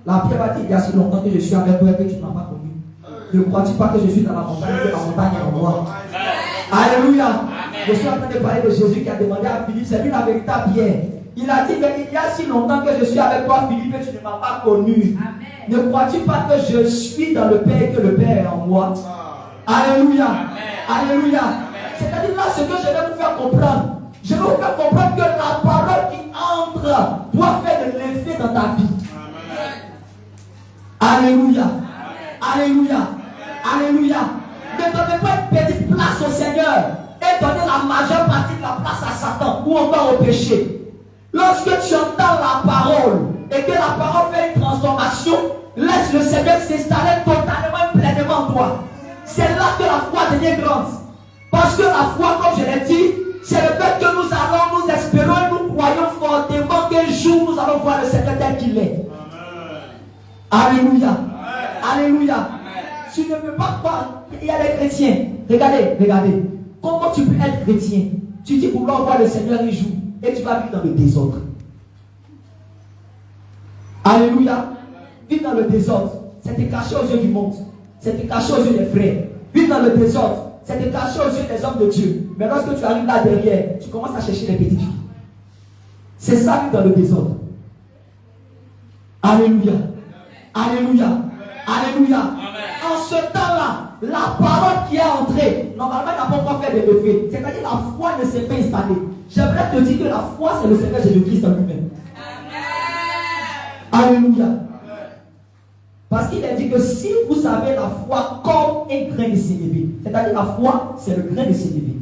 la pierre va dire il y a si longtemps que je suis avec toi et que tu ne m'as pas connu. Ne crois-tu pas que je suis dans la montagne et que la montagne est en moi? Alléluia. Je suis en train de parler de Jésus qui a demandé à Philippe, c'est lui la véritable pierre. Il a dit il y a si longtemps que je suis avec toi, Philippe, et tu ne m'as pas connu. Ne crois-tu pas que je suis dans le Père et que le Père est en moi? Alléluia. Alléluia. C'est-à-dire là, ce que je vais vous faire comprendre. Je vais vous faire comprendre que la parole qui entre doit faire de l'effet dans ta vie. Alléluia. Alléluia. Alléluia. Ne donnez pas une petite place au Seigneur et donnez la majeure partie de la place à Satan ou encore au péché. Lorsque tu entends la parole et que la parole fait une transformation, laisse le Seigneur s'installer totalement et pleinement en toi. C'est là que la foi devient grande. Parce que la foi, comme je l'ai dit, c'est le fait que nous allons, nous espérons et nous croyons fortement qu'un jour nous allons voir le Seigneur tel qu'il est. Alléluia. Alléluia. Tu ne peux pas croire. Il y a des chrétiens. Regardez, regardez. Comment tu peux être chrétien? Tu dis vouloir voir le Seigneur un jour et tu vas vivre dans le désordre. Alléluia. Vivre dans le désordre, c'est te cacher aux yeux du monde. C'est te cacher aux yeux des frères. Vivre dans le désordre, c'est te cacher aux yeux des hommes de Dieu. Mais lorsque tu arrives là derrière, tu commences à chercher les petites filles. C'est ça, vivre dans le désordre. Alléluia. Alléluia. Alléluia. En ce temps-là, la parole qui est entrée, normalement, n'a pas encore fait des effets. C'est-à-dire la foi ne s'est pas installée. J'aimerais te dire que la foi, c'est le Seigneur Jésus-Christ en lui-même. Alléluia. Parce qu'il a dit que si vous avez la foi comme un grain de sénévé, c'est-à-dire la foi, c'est le grain de sénévé.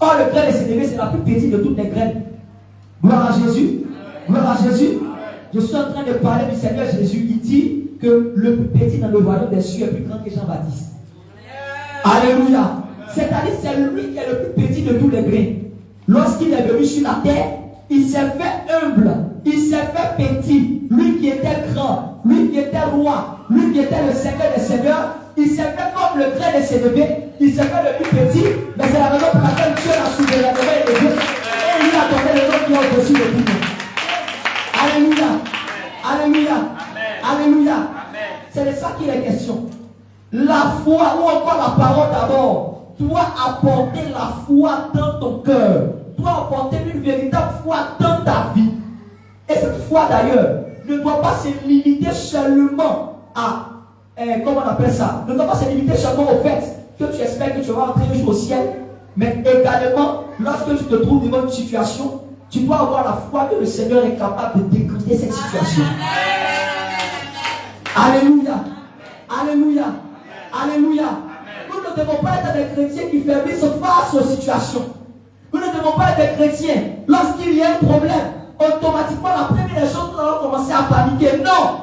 Or, le grain de sénévé, c'est la plus petite de toutes les graines. Gloire à Jésus. Gloire à Jésus. Je suis en train de parler du Seigneur Jésus. Il dit que le plus petit dans le royaume des cieux est plus grand que Jean-Baptiste. Alléluia. C'est-à-dire c'est lui qui est le plus petit de tous les grains. Lorsqu'il est venu sur la terre, il s'est fait humble. Il s'est fait petit. Lui qui était grand, lui qui était roi, lui qui était le Seigneur des seigneurs, il s'est fait comme le grain de sénévé. Il s'est fait le plus petit, mais c'est la raison pour laquelle Dieu l'a souverainement élevé et il a donné le nom qui est au-dessus de tout. Alléluia. Alléluia. Alléluia. C'est de ça qu'il est question. La foi ou encore la parole d'abord doit apporter la foi dans ton cœur, doit apporter une véritable foi dans ta vie. Et cette foi d'ailleurs ne doit pas se limiter seulement à, comment on appelle ça, ne doit pas se limiter seulement au fait que tu espères que tu vas entrer un jour au ciel, mais également lorsque tu te trouves devant une situation, tu dois avoir la foi que le Seigneur est capable de décrypter cette situation. Alléluia. Alléluia. Alléluia. Nous ne devons pas être des chrétiens qui faiblissent face aux situations. Nous ne devons pas être des chrétiens. Lorsqu'il y a un problème, automatiquement, la première des choses, nous allons commencer à paniquer. Non.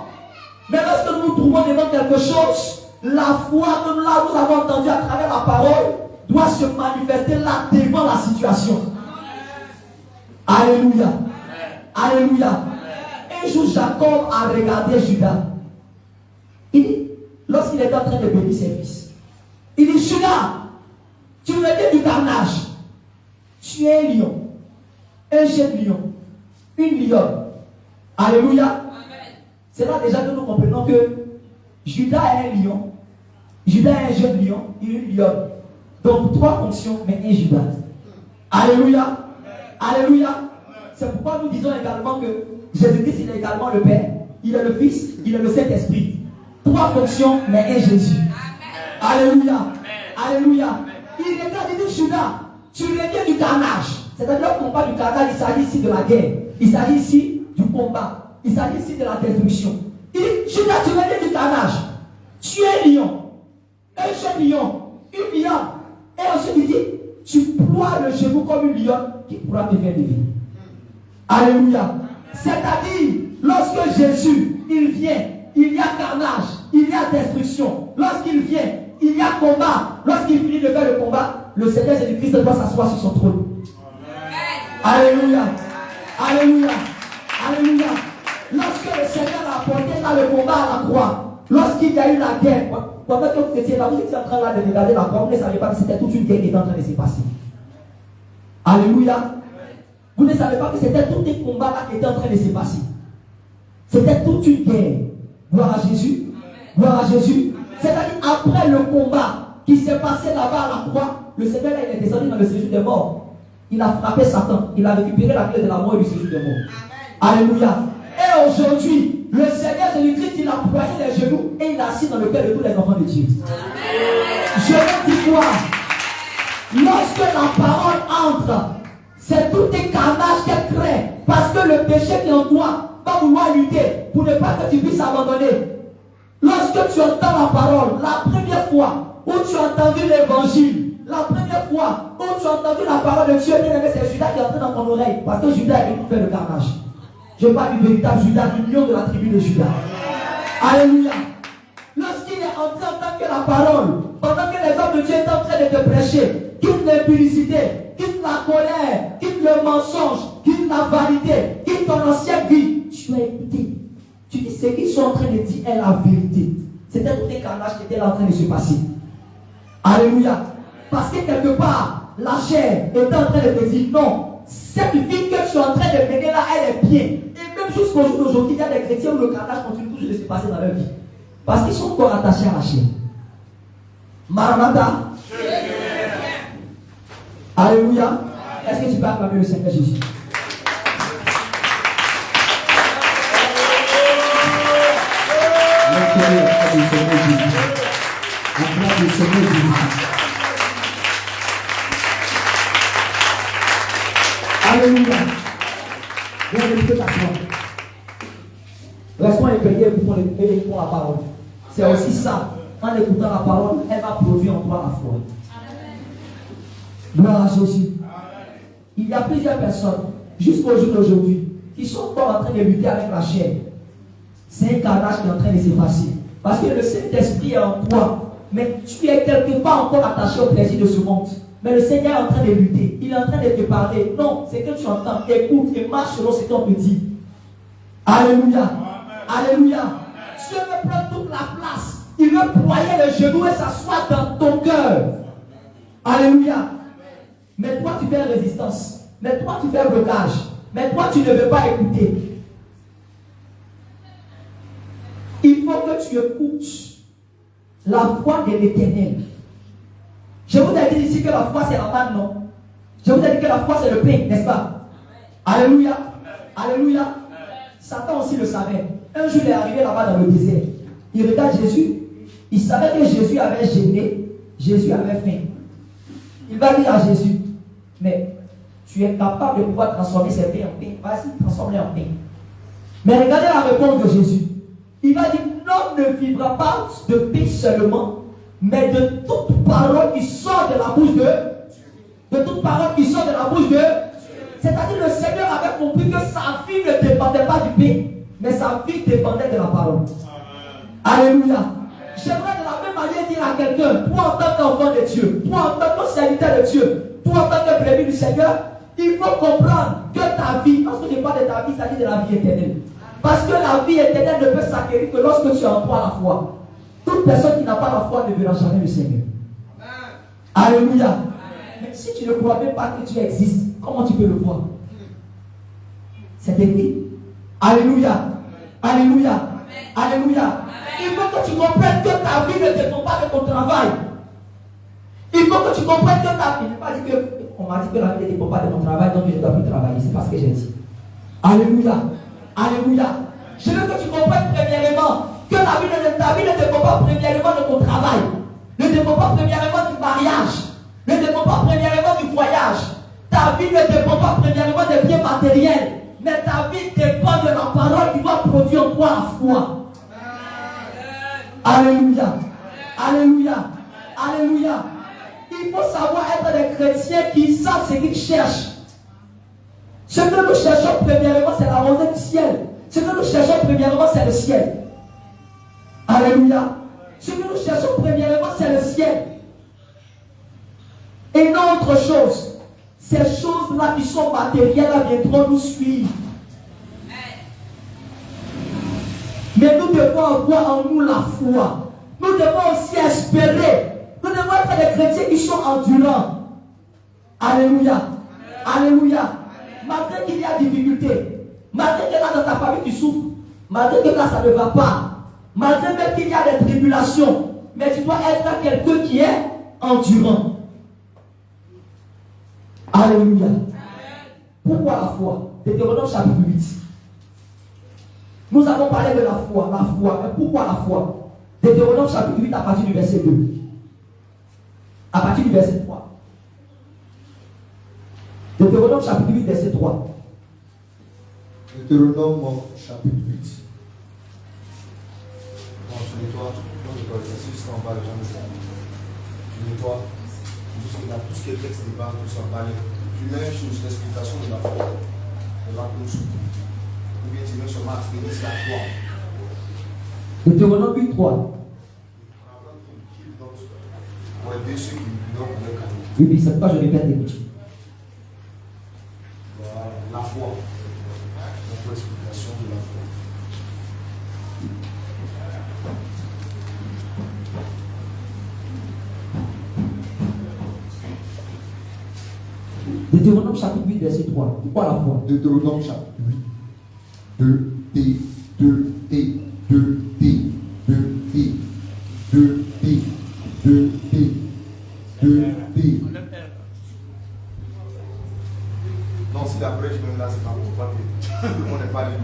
Mais lorsque nous nous trouvons devant quelque chose, la foi que nous avons entendue à travers la parole doit se manifester là devant la situation. Alléluia. Alléluia. Un jour, Jacob a regardé Judas. Il dit, lorsqu'il était en train de bénir ses fils, il dit, Judas, tu me dis du carnage. Tu es un lion, un jeune lion, une lionne. Alléluia. C'est là déjà que nous comprenons que Judas est un lion, Judas est un jeune lion et une lionne. Donc trois fonctions, mais un Judas. Alléluia. Alléluia. C'est pourquoi nous disons également que Jésus-Christ, il est également le Père, il est le Fils, il est le Saint-Esprit. Trois fonctions, mais un Jésus. Alléluia. Alléluia. Il regarde, il dit, Judas, tu reviens du carnage. C'est-à-dire qu'on parle du carnage, il s'agit ici de la guerre. Il s'agit ici du combat. Il s'agit ici de la destruction. Il dit, Judas, tu reviens du carnage. Tu es un lion. Un jeune lion. Une lionne. Et ensuite il dit, tu ploies le genou comme une lionne qui pourra te faire lever. Alléluia. C'est-à-dire, lorsque Jésus, il y a carnage, il y a destruction. Lorsqu'il vient, il y a combat. lorsqu'il finit de faire le combat, le Seigneur Jésus-Christ doit s'asseoir sur son trône. Alléluia. Alléluia. Alléluia. Lorsque le Seigneur a apporté dans le combat à la croix, lorsqu'il y a eu la guerre, pendant que vous étiez là, vous étiez en train là de regarder la croix, vous ne savez pas que c'était toute une guerre qui était en train de se passer. Alléluia. Vous ne savez pas que c'était tout un combat là qui était en train de se passer. C'était toute une guerre. Gloire à Jésus. Gloire à Jésus. C'est-à-dire après le combat qui s'est passé là-bas à la croix, le Seigneur il est descendu dans le séjour des morts. Il a frappé Satan. Il a récupéré la clé de la mort et du séjour des morts. Alléluia. Et aujourd'hui, le Seigneur Jésus-Christ, il a ployé les genoux et il a assis dans le cœur de tous les enfants de Dieu. Je veux dire quoi? Lorsque la parole entre, c'est tout un carnage qu'elle crée. Parce que le péché qui est en toi va vouloir lutter pour ne pas que tu puisses abandonner. Lorsque tu entends la parole, la première fois où tu as entendu l'évangile, la première fois où tu as entendu la parole de Dieu, c'est Judas qui est entré dans ton oreille. Parce que Judas est venu faire le carnage. Je parle du véritable Judas, du lion de la tribu de Judas. Alléluia. Lorsqu'il est entré en tant que la parole, pendant que les hommes de Dieu étaient en train de te prêcher, quitte l'impudicité, quitte la colère, quitte le mensonge, quitte la vanité, quitte ton ancienne vie, tu as écouté. Tu dis ce qu'ils sont en train de dire est la vérité. C'était tout un carnage qui était là en train de se passer. Alléluia. Parce que quelque part, la chair était en train de te dire non. Cette vie que tu es en train de mener là, elle est bien. Et même jusqu'au jour d'aujourd'hui, il y a des chrétiens où le carnage continue toujours de se passer dans leur vie. Parce qu'ils sont encore attachés à la chair. Maranatha. Alléluia. Est-ce que tu peux acclamer le Seigneur Jésus? Acclame le Seigneur Jésus. Acclame le Seigneur Jésus. Alléluia. Viens écouter ta foi. Restons éveillés pour la parole. C'est aussi ça. En écoutant la parole, elle va produire en toi la foi. Gloire à Jésus. Il y a plusieurs personnes, jusqu'au jour d'aujourd'hui, qui sont encore en train de lutter avec la chair. C'est un carnage qui est en train de s'effacer. Parce que le Saint-Esprit est en toi. Mais tu es quelque part encore attaché au plaisir de ce monde. Mais le Seigneur est en train de lutter. Il est en train de te parler. Non, c'est que tu entends. Écoute et marche selon ce qu'on te dit. Alléluia. Alléluia. Dieu veut prendre toute la place. Il veut ployer les genoux et s'asseoir dans ton cœur. Alléluia. Mais toi, tu fais résistance. Mais toi, tu fais blocage. Mais toi, tu ne veux pas écouter. Il faut que tu écoutes la voix de l'Éternel. Je vous ai dit ici que la foi c'est la manne, non? Je vous ai dit que la foi c'est le pain, n'est-ce pas? Alléluia. Alléluia. Satan aussi le savait. Un jour il est arrivé là-bas dans le désert. Il regarde Jésus. Il savait que Jésus avait gêné. Jésus avait faim. Il va dire à Jésus, mais tu es capable de pouvoir transformer ces pains en pain. Vas-y, transforme-les en pain. Mais regardez la réponse de Jésus. Il va dire, l'homme ne vivra pas de pain seulement, mais de toute parole qui sort de la bouche de toute parole qui sort de la bouche de. C'est-à-dire le Seigneur avait compris que sa vie ne dépendait pas du pain, mais sa vie dépendait de la parole. Alléluia. J'aimerais de la même manière dire à quelqu'un, toi en tant qu'enfant de Dieu, toi en tant que serviteur de Dieu, toi en tant que brebis du Seigneur, il faut comprendre que ta vie, lorsque je parle de ta vie, ça dit de la vie éternelle. Parce que la vie éternelle ne peut s'acquérir que lorsque tu as en toi la foi. Toute personne qui n'a pas la foi ne verra jamais le Seigneur. Alléluia. Mais si tu ne crois même pas que tu existes, comment tu peux le voir? C'est écrit. Alléluia. Alléluia. Alléluia. Il faut que tu comprennes que ta vie ne dépend pas de ton travail. Il faut que tu comprennes que ta vie. Je n'ai pas dit que on m'a dit que la vie ne dépend pas de mon travail, donc je ne dois plus travailler. C'est pas ce que j'ai dit. Alléluia. Alléluia. Je veux que tu comprennes premièrement que ta vie ne dépend pas premièrement de ton travail. Ne dépend pas premièrement du mariage. Ne dépend pas premièrement du voyage. Ta vie ne dépend pas premièrement des biens matériels. Mais ta vie dépend de la parole qui va produire en toi la foi. Alléluia. Alléluia. Alléluia. Il faut savoir être des chrétiens qui savent ce qu'ils cherchent. Ce que nous cherchons premièrement, c'est la rosée du ciel. Ce que nous cherchons premièrement, c'est le ciel. Alléluia. Ce que nous cherchons premièrement, c'est le ciel. Et non autre chose. Ces choses-là qui sont matérielles viendront nous suivre. Mais nous devons avoir en nous la foi. Nous devons aussi espérer. Nous devons être des chrétiens qui sont endurants. Alléluia. Alléluia. Malgré qu'il y a difficulté, malgré que là dans ta famille tu souffres, malgré que là ça ne va pas, malgré même qu'il y a des tribulations, mais tu dois être quelqu'un qui est endurant. Alléluia. Pourquoi la foi? Deutéronome chapitre 8. Nous avons parlé de la foi, mais pourquoi la foi? Deutéronome chapitre 8 à partir du verset 2. À partir du verset 3. Deutéronome chapitre 8, verset 3. Deutéronome chapitre 8. Non, tu nettoies. C'est juste en bas, les gens ne savent pas. Tu nettoies. Jusqu'à tout ce qui est texte de base, tout ça, parler. Tu mets sur l'explication de la foi, de la cause. Ou bien tu mets sur Marc, c'est la foi. Deutéronome 8, 3. Pour aider ceux qui n'ont pas le cadeau. Oui, puis cette fois je répète l'écoute. Voilà, la foi. Notre explication de la foi. Deutéronome chapitre 8, verset 3. Pourquoi la foi? Deutéronome chapitre 8. 2T, 2T, 2T, 2T, 2T, 2T, 2T. Non, si la brèche même là, c'est pas pour pas que on n'est pas les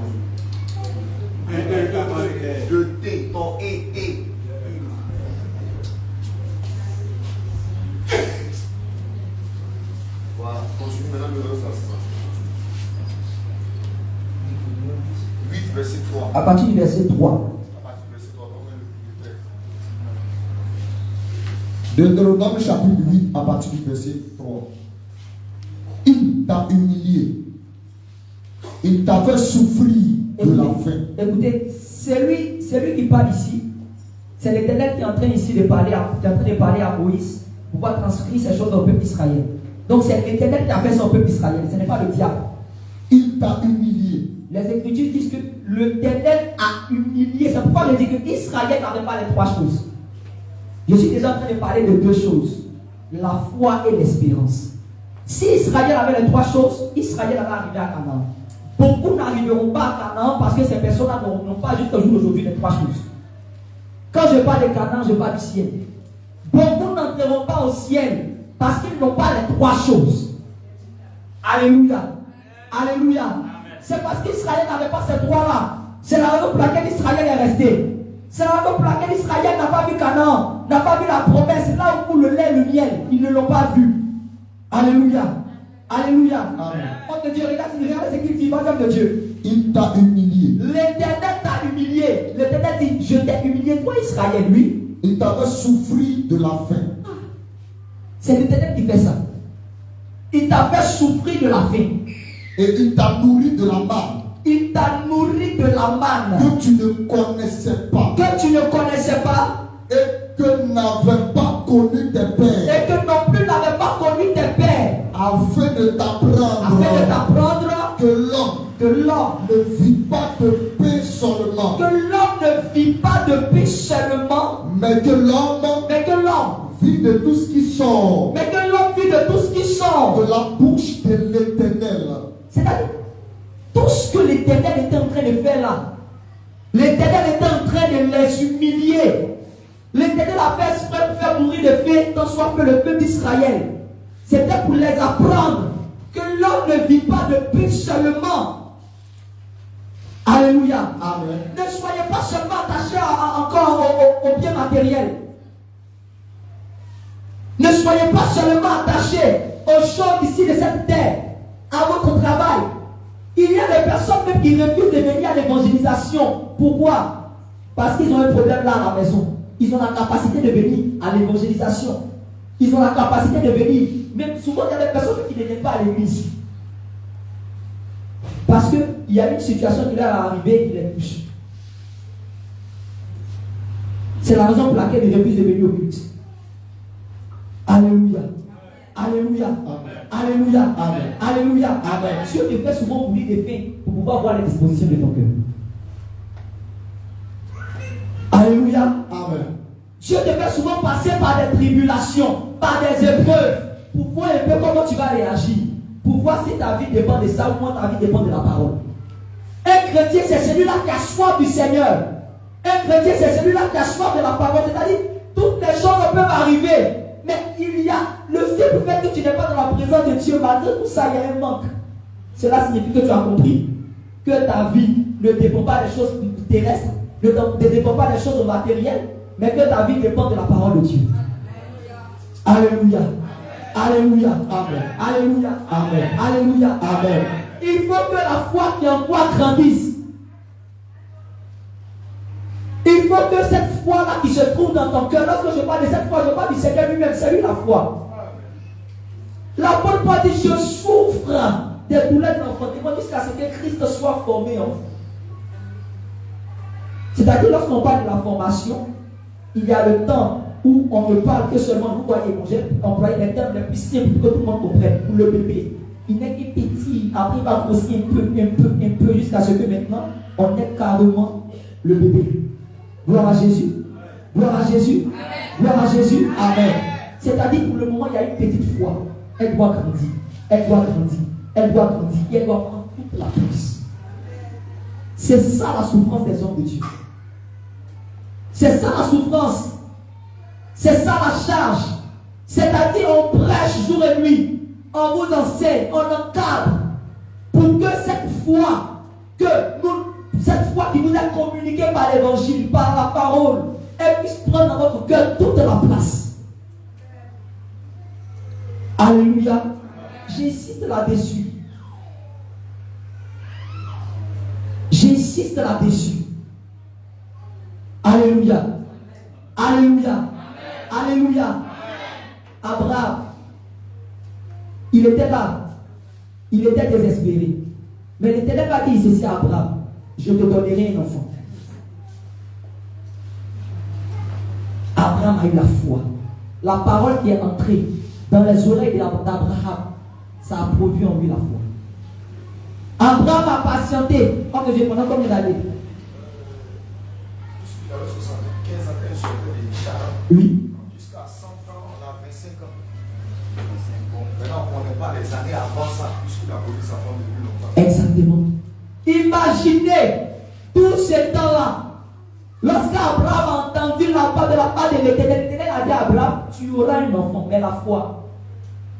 deux T, ton et. Voilà, continue maintenant le reste. 8 verset 3. À partir du verset 3. À partir du verset 3, on met le texte. Deutéronome chapitre 8 à partir du verset 3. Il t'a humilié. Il t'a fait souffrir de la faim. Écoutez, celui qui parle ici, c'est l'Éternel qui est en train ici de parler à Moïse pour pouvoir transcrire ces choses au peuple d'Israël. Donc c'est l'Éternel qui a fait son peuple d'Israël, ce n'est pas le diable. Il t'a humilié. Les Écritures disent que l'Éternel a humilié. C'est pourquoi je dis que Israël n'avait pas les trois choses. Je suis déjà en train de parler de deux choses, la foi et l'espérance. Si Israël avait les trois choses, Israël allait arriver à Canaan. Beaucoup n'arriveront pas à Canaan parce que ces personnes-là n'ont pas jusqu'au jour d'aujourd'hui les trois choses. Quand je parle de Canaan, je parle du ciel. Beaucoup n'entreront pas au ciel parce qu'ils n'ont pas les trois choses. Alléluia. Alléluia. C'est parce qu'Israël n'avait pas ces trois-là. C'est la raison pour laquelle Israël est resté. C'est la raison pour laquelle Israël n'a pas vu Canaan, n'a pas vu la promesse, là où coule le lait et le miel. Ils ne l'ont pas vu. Alléluia. Alléluia. Amen. Oh de Dieu, regarde ce qu'il dit, madame de Dieu. Il t'a humilié. L'Éternel t'a humilié. L'Éternel dit, je t'ai humilié. Toi, Israël, lui. Il t'a fait souffrir de la faim. C'est l'Éternel qui fait ça. Il t'a fait souffrir de la faim. Et il t'a nourri de la manne. Il t'a nourri de la manne. Que tu ne connaissais pas. Que tu ne connaissais pas. Et que n'avait pas connu tes pères. Et que non plus n'avait pas connu tes pères. Afin de t'apprendre. Afin de t'apprendre Que l'homme ne vit pas de paix seulement. Que l'homme ne vit pas de paix seulement. Mais que l'homme vit de tout ce qui sort. Mais que l'homme vit de tout ce qui sort. De la bouche de l'Éternel. C'est-à-dire, tout ce que l'Éternel était en train de faire là, l'Éternel était en train de les humilier. L'Éternel a fait exprès pour faire mourir de faim, tant soit que le peuple d'Israël. C'était pour les apprendre que l'homme ne vit pas de paix seulement. Alléluia. Amen. Ne soyez pas seulement attachés encore au bien matériel. Ne soyez pas seulement attachés aux choses ici de cette terre, à votre travail. Il y a des personnes même qui refusent de venir à l'évangélisation. Pourquoi? Parce qu'ils ont un problème là à la maison. Ils ont la capacité de venir à l'évangélisation. Ils ont la capacité de venir. Même souvent, il y a des personnes qui ne viennent pas à l'église. Parce qu'il y a une situation qui leur est arrivée, qui les touche. C'est la raison pour laquelle ils refusent de venir au culte. Alléluia. Alléluia. Amen. Alléluia. Amen. Alléluia. Amen. Dieu te fait souvent brûler des faits pour pouvoir voir les dispositions de ton cœur. Alléluia. Amen. Dieu te fait souvent passer par des tribulations, par des épreuves, pour voir un peu comment tu vas réagir, pour voir si ta vie dépend de ça ou comment ta vie dépend de la parole. Un chrétien, c'est celui-là qui a soif du Seigneur. Un chrétien, c'est celui-là qui a soif de la parole. C'est-à-dire, toutes les choses peuvent arriver, mais il y a le simple fait que tu n'es pas dans la présence de Dieu, malgré tout ça, il y a un manque. Cela signifie que tu as compris que ta vie ne dépend pas des choses terrestres, ne dépend pas des choses matérielles, mais que ta vie dépend de la parole de Dieu. Alléluia. Alléluia. Amen. Alléluia. Amen. Alléluia. Amen. Il faut que la foi qui en toi grandisse. Il faut que cette foi-là qui se trouve dans ton cœur, lorsque je parle de cette foi, je parle du Seigneur lui-même, c'est lui la foi. L'apôtre Paul dit, je souffre des douleurs de l'enfantement jusqu'à ce que Christ soit formé en vous. C'est-à-dire, lorsqu'on parle de la formation, il y a le temps où on ne parle que seulement, vous voyez, j'ai employé les termes les plus simples pour que tout le monde comprenne. Pour le bébé, il n'est que petit, après il va grossir un peu, jusqu'à ce que maintenant, on est carrément le bébé. Gloire à Jésus. Gloire à Jésus. Gloire à Jésus. Amen. C'est-à-dire, pour le moment, il y a une petite foi. Elle doit grandir. Elle doit grandir. Elle doit grandir. Et elle doit prendre toute la place. C'est ça la souffrance des hommes de Dieu. C'est ça la souffrance. C'est ça la charge. C'est-à-dire, on prêche jour et nuit. On vous enseigne, on encadre. Pour que cette foi, cette foi qui nous est communiquée par l'évangile, par la parole, elle puisse prendre dans votre cœur toute la place. Alléluia. J'insiste là-dessus. J'insiste là-dessus. Alléluia. Alléluia. Alléluia. Abraham, il était là. Il était désespéré. Mais l'Éternel a dit ceci à Abraham, je te donnerai un enfant. Abraham a eu la foi. La parole qui est entrée dans les oreilles d'Abraham, ça a produit en lui la foi. Abraham a patienté. Pendant combien d'années? Il avait 75 ans quand il sortait des charades. Oui. Jusqu'à 100 ans, on a 25 ans. Bon, maintenant, on ne connaît pas les années avant ça, puisqu'il a connu sa femme depuis longtemps. Exactement. Imaginez tout ce temps-là. Lorsqu'Abraham a entendu la part de l'Éternel, l'Éternel a dit à Abraham, tu auras un enfant, mais la foi,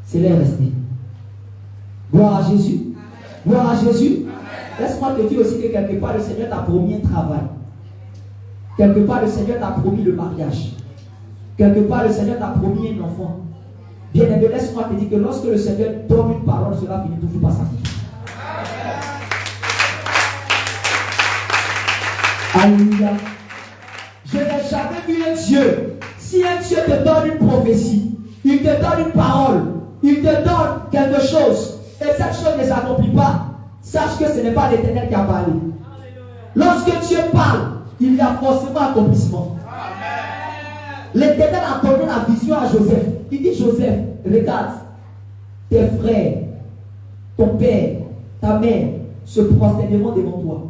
c'est l'air resté. Gloire à Jésus. Gloire à Jésus. Laisse-moi te dire aussi que quelque part le Seigneur t'a promis un travail. Quelque part le Seigneur t'a promis le mariage. Quelque part le Seigneur t'a promis un enfant. Bien aimé, laisse-moi te dire que lorsque le Seigneur donne une parole, cela finit toujours par s'accomplir. Alléluia. Je n'ai jamais vu un Dieu. Si un Dieu te donne une prophétie, il te donne une parole, il te donne quelque chose, et cette chose ne s'accomplit pas, sache que ce n'est pas l'Éternel qui a parlé. Lorsque Dieu parle, il y a forcément accomplissement. L'Éternel a donné la vision à Joseph. Il dit, Joseph, regarde, tes frères, ton père, ta mère se prosterneront devant toi.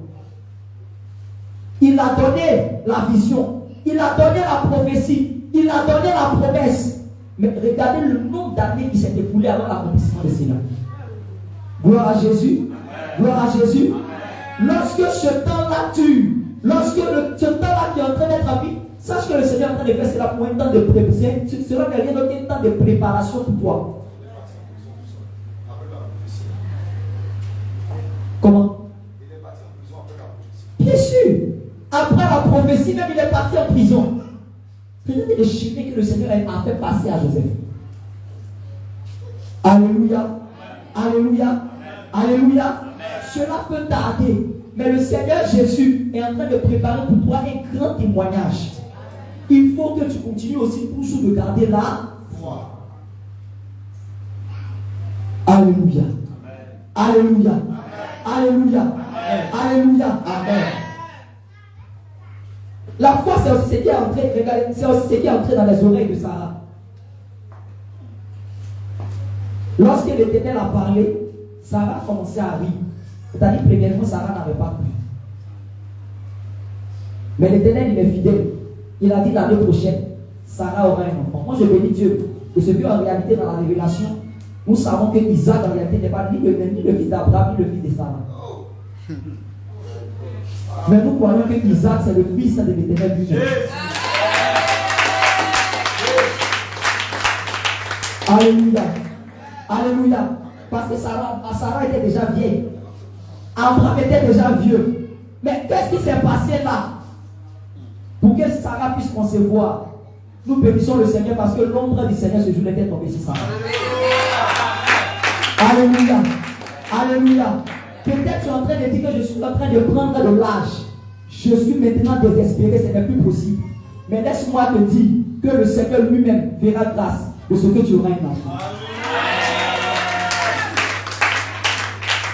Il a donné la vision, il a donné la prophétie, il a donné la promesse. Mais regardez le nombre d'années qui s'est écoulé avant l'accomplissement de cela. Gloire à Jésus. Gloire à Jésus. Lorsque ce temps-là tue, lorsque ce temps-là qui est en train d'être accompli, sache que le Seigneur est en train de faire cela pour un temps de préparation. Cela n'est rien d'autre qu'un temps de préparation pour toi. Comment? Il est parti en prison après la prophétie. Bien sûr. Après la prophétie, même il est parti en prison. Regardez le chemin que le Seigneur a fait passer à Joseph. Alléluia. Alléluia. Alléluia. Cela peut tarder. Mais le Seigneur Jésus est en train de préparer pour toi un grand témoignage. Il faut que tu continues aussi toujours de garder la foi. Alléluia. Alléluia. Alléluia. Alléluia. Amen. La foi, c'est aussi ce qui est entré, regardez, c'est aussi ce qui est entré dans les oreilles de Sarah. Lorsque l'Éternel a parlé, Sarah a commencé à rire. C'est-à-dire, premièrement, Sarah n'avait pas cru. Mais l'Éternel, il est fidèle. Il a dit l'année prochaine, Sarah aura un enfant. Moi, je bénis Dieu. Et ce qu'en réalité, dans la révélation, nous savons que Isaac, en réalité, n'est pas ni le fils d'Abraham, ni le fils de Sarah. Mais nous croyons que Isaac, c'est le fils de l'Éternel lui-même. Alléluia. Alléluia. Parce que Sarah était déjà vieille. Abraham était déjà vieux. Mais qu'est-ce qui s'est passé là? Pour que Sarah puisse concevoir, nous bénissons le Seigneur parce que l'ombre du Seigneur ce jour était tombée sur Sarah. Alléluia. Alléluia. Peut-être tu es en train de dire que je suis en train de prendre de l'âge. Je suis maintenant désespéré, ce n'est plus possible. Mais laisse-moi te dire que le Seigneur lui-même verra grâce de ce que tu auras un enfant.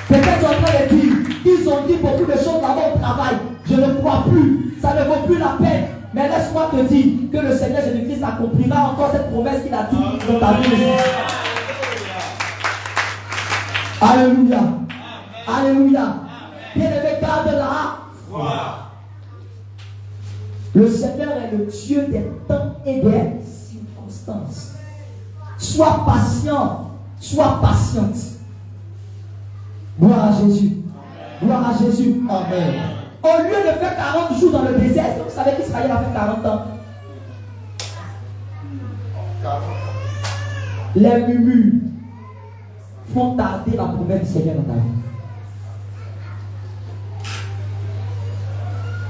Peut-être tu es en train de dire, ils ont dit beaucoup de choses là-bas au travail. Je ne crois plus, ça ne vaut plus la peine. Mais laisse-moi te dire que le Seigneur Jésus-Christ accomplira encore cette promesse qu'il a dit dans ta vie. Alléluia. Alléluia. Bien-aimé, garde la foi. Le Seigneur est le Dieu des temps et des circonstances. Sois patient, sois patiente. Gloire à Jésus. Gloire à Jésus. Amen. Au lieu de faire 40 jours dans le désert, est-ce que vous savez qu'Israël a fait 40 ans? Les murmures font tarder la promesse du Seigneur dans ta vie.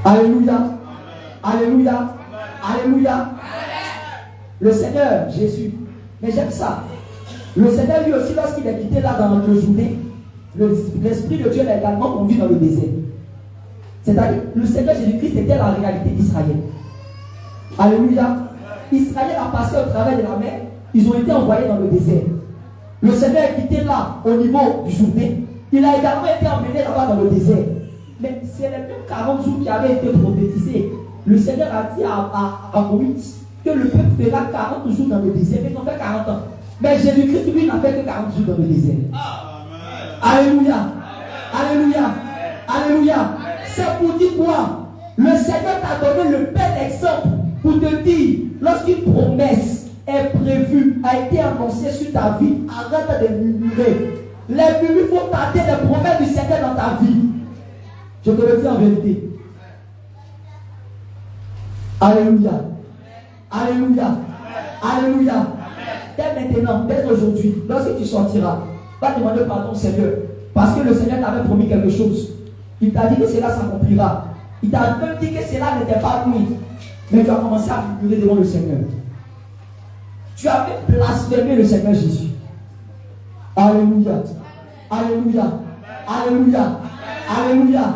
Alléluia. Alléluia. Alléluia. Le Seigneur, Jésus. Mais j'aime ça. Le Seigneur lui aussi, lorsqu'il est quitté là dans le journée, l'Esprit de Dieu l'a également conduit dans le désert. C'est-à-dire, le Seigneur Jésus-Christ était la réalité d'Israël. Alléluia. Israël a passé au travers de la mer. Ils ont été envoyés dans le désert. Le Seigneur est quitté là, au niveau du journée. Il a également été emmené là-bas dans le désert. Mais c'est les mêmes 40 jours qui avaient été prophétisés. Le Seigneur a dit à Moïse que le peuple fera 40 jours dans le désert. Mais ils ont fait 40 ans. Mais Jésus-Christ, lui, n'a fait que 40 jours dans le désert. Alléluia. Alléluia. Alléluia. C'est pour dire quoi? Le Seigneur t'a donné le bel exemple pour te dire, lorsqu'une promesse est prévue, a été annoncée sur ta vie, arrête de murmurer. Les murmures font tarder les promesses du Seigneur dans ta vie. Je te le dis en vérité. Alléluia. Alléluia. Alléluia. Dès maintenant, dès aujourd'hui, lorsque tu sortiras, va demander pardon au Seigneur. Parce que le Seigneur t'avait promis quelque chose. Il t'a dit que cela s'accomplira. Il t'a même dit que cela n'était pas lui. Mais tu as commencé à murmurer devant le Seigneur. Tu avais blasphémé le Seigneur Jésus. Alléluia. Alléluia. Alléluia. Alléluia.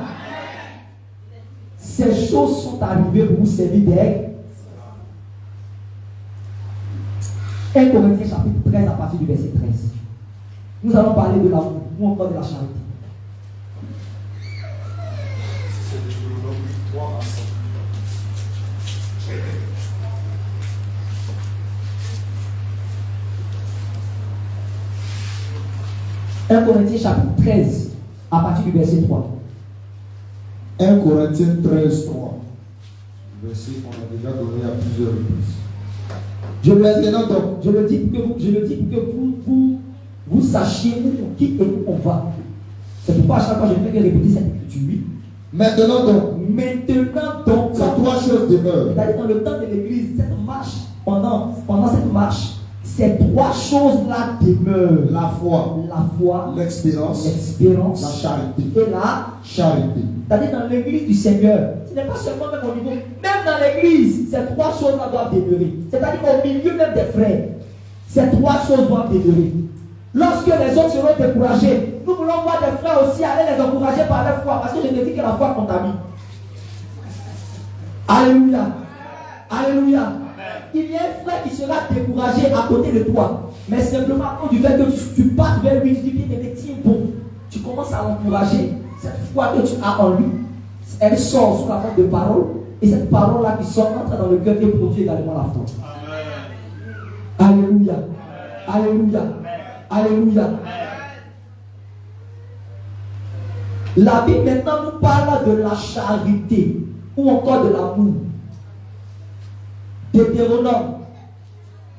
Ces choses sont arrivées pour vous servir d'aigle. 1 Corinthiens chapitre 13 à partir du verset 13. Nous allons parler de l'amour ou encore de la charité. C'est de Deutéronome 3 à 5. 1 Corinthiens chapitre 13 à partir du verset 3. 1 Corinthiens 13, 3. Verset qu'on a déjà donné à plusieurs reprises. Je le dis pour que vous sachiez où, qui et où on va. C'est pourquoi à chaque fois je ne fais que répéter cette écriture. Maintenant donc, ces trois choses demeurent. C'est-à-dire dans le temps de l'église, cette marche, pendant cette marche, ces trois choses-là demeurent. La foi, l'expérience, la charité. Et la charité. C'est-à-dire dans l'église du Seigneur, ce n'est pas seulement même au niveau, même dans l'église, ces trois choses-là doivent demeurer. C'est-à-dire au milieu même des frères, ces trois choses doivent demeurer. Lorsque les autres seront découragés, nous voulons voir des frères aussi aller les encourager par leur foi, parce que je te dis que la foi contamine. Alléluia. Alléluia. Il y a un frère qui sera découragé à côté de toi, mais simplement à cause du fait que tu passes vers lui, tu dis bien, mais tiens bon, tu commences à l'encourager. Cette foi que tu as en lui, elle sort sous la forme de parole, et cette parole-là qui sort entre dans le cœur et produit également la foi. Alléluia. Alléluia. Alléluia. La Bible maintenant nous parle de la charité ou encore de l'amour. Deutéronome,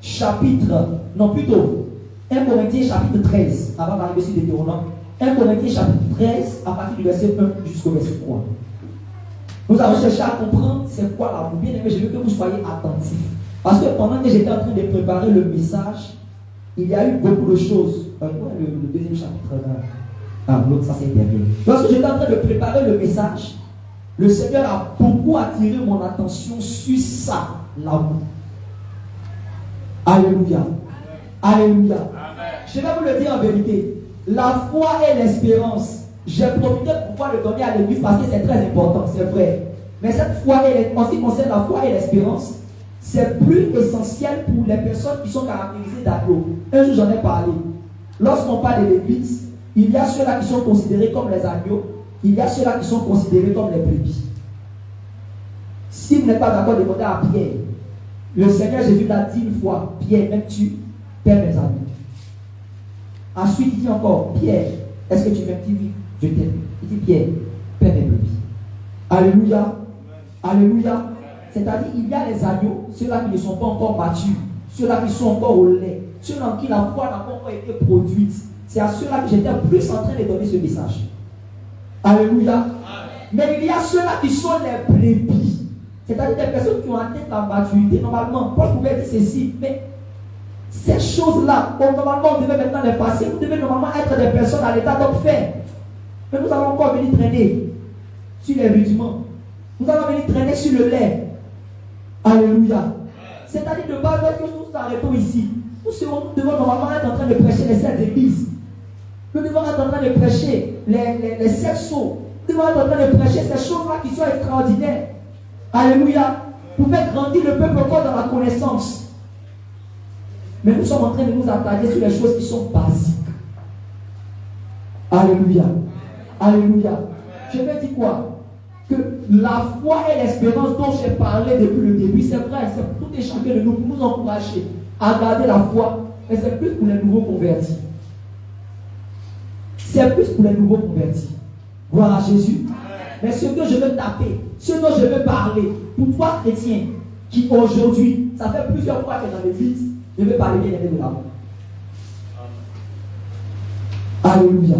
chapitre, non plutôt, 1 Corinthiens chapitre 13, avant d'arriver sur Deutéronome, 1 Corinthiens chapitre 13, à partir du verset 1 jusqu'au verset 3. Nous avons cherché à comprendre c'est quoi l'amour. Bien aimé, je veux que vous soyez attentifs. Parce que pendant que j'étais en train de préparer le message, il y a eu beaucoup de choses. Le deuxième chapitre, l'autre, ça c'est derrière. Lorsque j'étais en train de préparer le message, le Seigneur a beaucoup attiré mon attention sur ça, l'amour. Alléluia. Alléluia. Je vais vous le dire en vérité. La foi et l'espérance, j'ai profité pour pouvoir le donner à l'église parce que c'est très important, c'est vrai. Mais cette foi, en ce qui concerne la foi et l'espérance, c'est plus essentiel pour les personnes qui sont caractérisées d'agneaux. Un jour j'en ai parlé. Lorsqu'on parle de l'église, il y a ceux-là qui sont considérés comme les agneaux, il y a ceux-là qui sont considérés comme les brebis. Si vous n'êtes pas d'accord, demandez à Pierre. Le Seigneur Jésus l'a dit une fois, Pierre, m'aimes-tu, Père mes amis. Ensuite, il dit encore, Pierre, est-ce que tu m'aimes? Il dit oui, je t'aime. Il dit Pierre, Père mes brebis. Alléluia. Alléluia. C'est-à-dire, il y a les agneaux, ceux-là qui ne sont pas encore matures, ceux-là qui sont encore au lait, ceux-là en qui la foi n'a pas encore été produite. C'est à ceux-là que j'étais plus en train de donner ce message. Alléluia. Mais il y a ceux-là qui sont les brebis. C'est-à-dire des personnes qui ont atteint la maturité. Normalement, Paul pouvait dire ceci, mais ces choses-là, normalement, on devait maintenant les passer. Vous devez normalement être des personnes à l'état d'homme fait. Mais nous allons encore venir traîner sur les rudiments. Nous allons venir traîner sur le lait. Alléluia. C'est-à-dire de base, lorsque nous nous arrêtons ici, nous devons normalement être en train de prêcher les 7 églises. Nous devons être en train de prêcher les 7 sceaux. Nous devons être en train de prêcher ces choses-là qui sont extraordinaires. Alléluia. Pour faire grandir le peuple encore dans la connaissance. Mais nous sommes en train de nous attarder sur les choses qui sont basiques. Alléluia. Alléluia. Je vais dire quoi? Que la foi et l'espérance dont j'ai parlé depuis le début, c'est vrai, c'est pour tout et chacun de nous, pour nous encourager à garder la foi, mais c'est plus pour les nouveaux convertis. C'est plus pour les nouveaux convertis. Gloire à Jésus. Mais ce que je veux taper, ce dont je veux parler, pour toi chrétien, qui aujourd'hui, ça fait plusieurs fois que dans l'église, je veux parler bien de l'amour. Alléluia.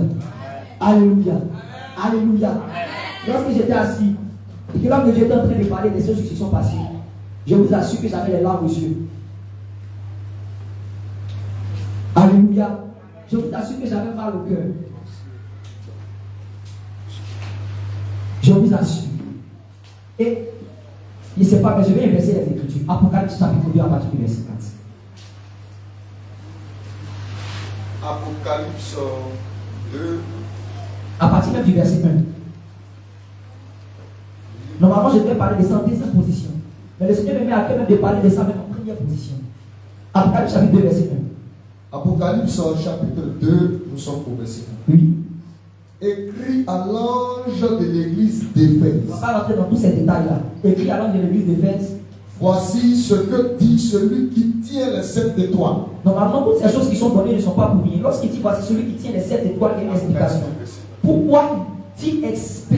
Alléluia. Alléluia. Lorsque j'étais assis, et que lorsque j'étais en train de parler des choses qui se sont passées, je vous assure que j'avais les larmes aux yeux. Alléluia. Je vous assure que j'avais mal au cœur. Je vous assure. Et, je ne sais pas, mais je vais inverser les Écritures. Apocalypse chapitre 2 à partir du verset 4. Apocalypse 2. À partir même du verset 1. Normalement, je devais parler de ça en deuxième position. Mais le Seigneur me met à cœur même de parler de ça même en première position. Apocalypse chapitre 2, verset 1. Apocalypse chapitre 2, nous sommes au verset 1. Oui. Écrit à l'ange de l'église d'Éphèse. On ne va pas rentrer dans tous ces détails-là. Écrit à l'ange de l'église d'Éphèse. Voici ce que dit celui qui tient les 7 étoiles. Normalement, toutes ces choses qui sont données ne sont pas pour rien. Lorsqu'il dit voici celui qui tient les 7 étoiles, il y a une explication. Pourquoi il dit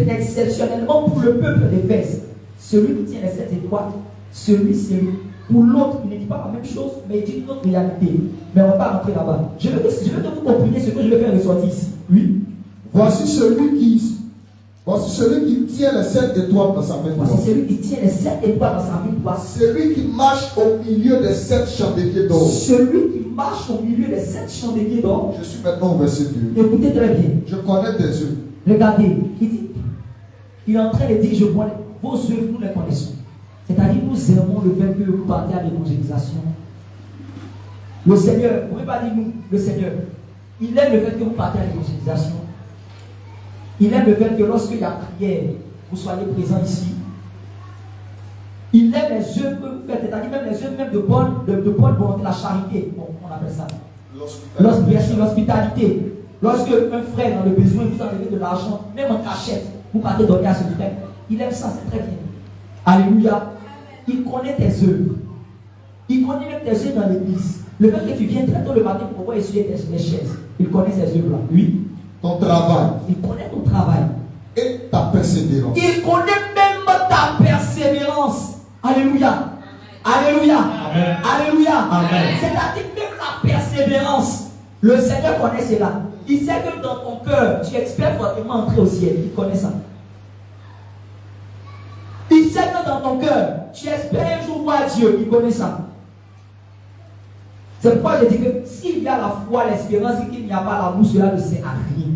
exceptionnellement pour le peuple d'Éphèse? Celui qui tient les 7 étoiles, celui. Pour l'autre, il ne dit pas la même chose, mais il dit une autre réalité. Mais on ne va pas rentrer là-bas. Je veux que vous compreniez ce que je vais faire ressortir ici. Oui. Voici celui qui tient les 7 étoiles dans sa main droite. Voici celui qui tient les 7 étoiles dans sa main droite. Celui qui marche au milieu des 7 chandeliers d'or. Celui qui marche au milieu des 7 chandeliers d'or. Je suis maintenant au verset 2. Écoutez très bien. Je connais tes yeux. Regardez, il est en train de dire, je vois vos yeux, nous les connaissons. C'est-à-dire, nous aimons le fait que vous partez à l'évangélisation. Le Seigneur, vous ne pouvez pas dire nous, le Seigneur, il aime le fait que vous partez à l'évangélisation. Il aime le fait que lorsqu'il y a prière, vous soyez présents ici. Il aime les œuvres que vous faites, c'est-à-dire même les œuvres même de bonne volonté, la charité, bon, on appelle ça. L'hospitalité. Lorsque un frère dans le besoin vous enlève de l'argent, même en cachette, vous partez donner à ce frère. Il aime ça, c'est très bien. Alléluia. Il connaît tes œuvres. Il connaît même tes œuvres dans l'église. Le fait que tu viennes très tôt le matin pour pouvoir essuyer tes chaises, il connaît ces œuvres-là. Oui. Ton travail Il connaît ton travail. et ta persévérance. Il connaît même ta persévérance. Alléluia. Alléluia. Amen. Alléluia. Amen. C'est-à-dire même la persévérance. Le Seigneur connaît cela. Il sait que dans ton cœur, tu espères fortement entrer au ciel. Il connaît ça. Il sait que dans ton cœur, tu espères un jour voir Dieu. Il connaît ça. C'est pourquoi je dis que s'il y a la foi, l'espérance et qu'il n'y a pas l'amour, cela ne sert à rien.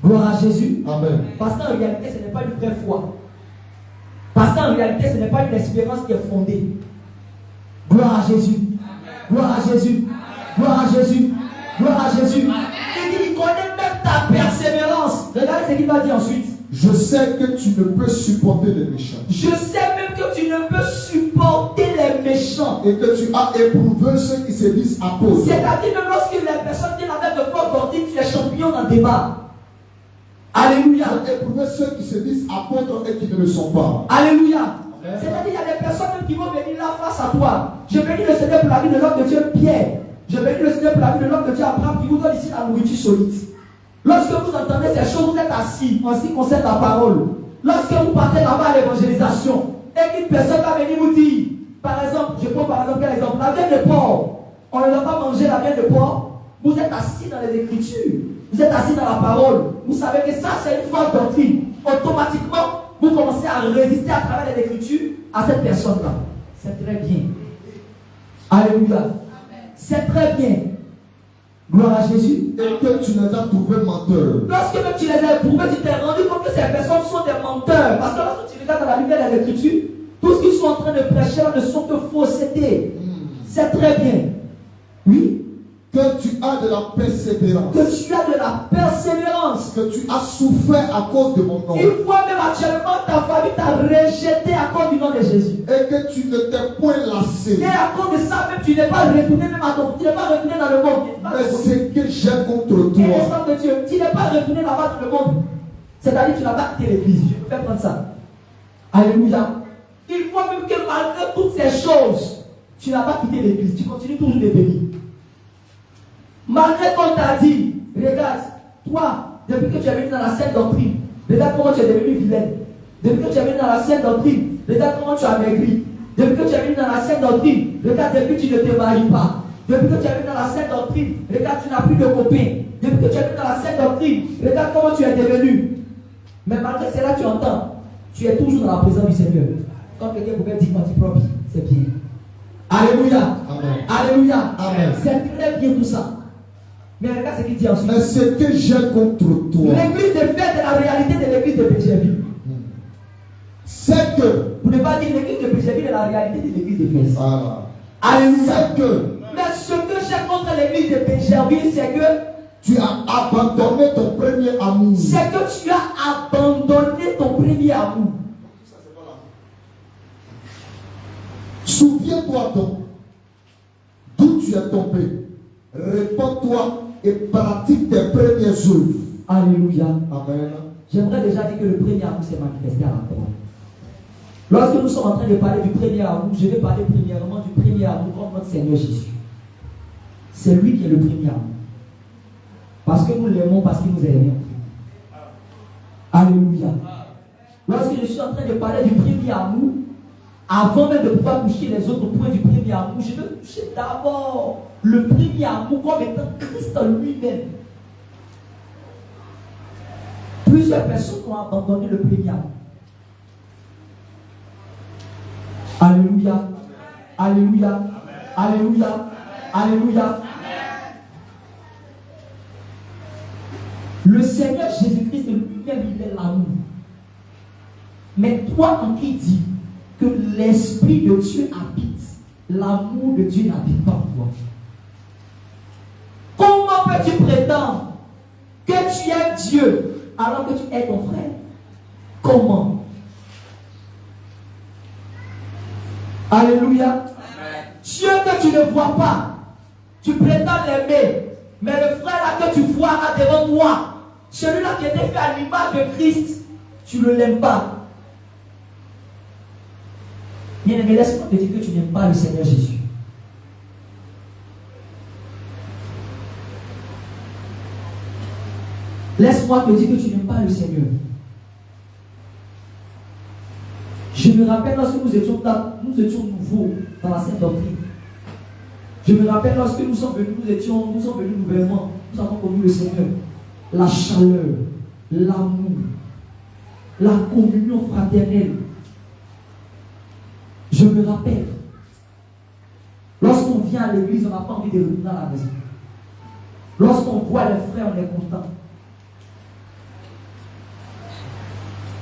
Gloire à Jésus. Amen. Parce qu'en réalité, ce n'est pas une vraie foi. Parce qu'en réalité, ce n'est pas une espérance qui est fondée. Gloire à Jésus. Gloire à Jésus. Gloire à Jésus. Gloire à Jésus. Il connaît même ta persévérance. Regardez ce qu'il va dire ensuite. Je sais que tu ne peux supporter les méchants. Je sais même que tu ne peux supporter les méchants. Et que tu as éprouvé ceux qui se disent apôtres. C'est-à-dire même lorsque les personnes viennent avec de fortes doctrines, tu es champion dans le débat. Alléluia. Tu as éprouvé ceux qui se disent apôtres et qui ne le sont pas. Alléluia. C'est-à-dire qu'il y a des personnes qui vont venir là face à toi. Je bénis le Seigneur pour la vie de l'homme de Dieu Pierre. Je bénis le Seigneur pour la vie de l'homme de Dieu Abraham qui vous donne ici la nourriture solide. Lorsque vous entendez ces choses, vous êtes assis en ce qui concerne la parole. Lorsque vous partez là-bas à l'évangélisation et qu'une personne va venir vous dire, par exemple, je prends par exemple quel exemple, la viande de porc, on ne va pas manger la viande de porc. Vous êtes assis dans les Écritures, vous êtes assis dans la parole. Vous savez que ça c'est une fausse doctrine. Automatiquement, vous commencez à résister à travers les Écritures à cette personne-là. C'est très bien. Alléluia. C'est très bien. Gloire à Jésus. Et que tu les as trouvés menteurs. Lorsque même tu les as éprouvés, tu t'es rendu compte que ces personnes sont des menteurs. Parce que lorsque tu regardes dans la Bible et les Écritures, tout ce qu'ils sont en train de prêcher là ne sont que faussetés. C'est très bien. Oui. Que tu as de la persévérance. Que tu as de la persévérance. Que tu as souffert à cause de mon nom. Une fois même actuellement, ta famille t'a rejeté à cause du nom de Jésus. Et que tu ne t'es point lassé. Et à cause de ça, même tu n'es pas retourné même à ton. Tu n'es pas retourné dans le monde. Mais ce que j'ai contre Et toi. l'Esprit de Dieu, tu n'es pas retourné là-bas dans le monde. C'est-à-dire que tu n'as pas quitté l'église. Je peux faire prendre ça. Alléluia. Il faut même que malgré toutes ces choses, tu n'as pas quitté l'église. Tu continues toujours de venir. Malgré qu'on t'a dit, regarde, toi, depuis que tu es venu dans la saine doctrine, regarde comment tu es devenu vilaine. Depuis que tu es venu dans la saine doctrine, regarde comment tu as maigri. Depuis que tu es venu dans la saine doctrine, regarde depuis que tu ne te maries pas. Depuis que tu es venu dans la saine doctrine, regarde tu n'as plus de copains. Depuis que tu es venu dans la saine doctrine, regarde comment tu es devenu. Mais malgré cela, tu entends, tu es toujours dans la présence du Seigneur. Quand quelqu'un pouvait dire propre, c'est bien. Alléluia. Amen. Alléluia. Amen. C'est très bien tout ça. Mais regarde ce qu'il dit ensuite. Mais ce que j'ai contre toi. L'église de fête est la réalité de l'église de Pécherville. C'est que. Vous ne pouvez pas dire l'église de Pécherville est la réalité de l'église de fête. Voilà. Alléluia. C'est que. Mais ce que j'ai contre l'église de Pécherville, c'est que tu as abandonné ton premier amour. C'est que tu as abandonné ton premier amour. Souviens-toi donc d'où tu es tombé. Répands-toi et pratique tes premières œuvres. Alléluia. Amen. J'aimerais déjà dire que le premier amour s'est manifesté à la croix. Lorsque nous sommes en train de parler du premier amour, je vais parler premièrement du premier amour comme notre Seigneur Jésus. C'est lui qui est le premier amour. Parce que nous l'aimons, parce qu'il nous a aimés. Alléluia. Lorsque je suis en train de parler du premier amour, avant même de pouvoir toucher les autres points du premier amour, je veux toucher d'abord le premier amour comme étant Christ lui-même. Plusieurs personnes ont abandonné le premier amour. Alléluia. Alléluia. Alléluia. Alléluia. Le Seigneur Jésus-Christ lui-même, il est l'amour. Mais toi, en qui dit que l'Esprit de Dieu habite, l'amour de Dieu n'habite pas en toi. Comment peux-tu prétendre que tu es Dieu alors que tu es ton frère? Comment? Alléluia. Amen. Dieu que tu ne vois pas, tu prétends l'aimer, mais le frère là que tu vois là devant toi, celui-là qui était fait à l'image de Christ, tu ne l'aimes pas. Bien-aimé, laisse-moi te dire que tu n'aimes pas le Seigneur Jésus. Laisse-moi te dire que tu n'aimes pas le Seigneur. Je me rappelle lorsque nous étions nouveaux dans la Sainte Doctrine. Je me rappelle lorsque nous sommes venus nouvellement. Nous avons connu le Seigneur. La chaleur, l'amour, la communion fraternelle. Je me rappelle. Lorsqu'on vient à l'église, on n'a pas envie de revenir à la maison. Lorsqu'on voit les frères, on est content.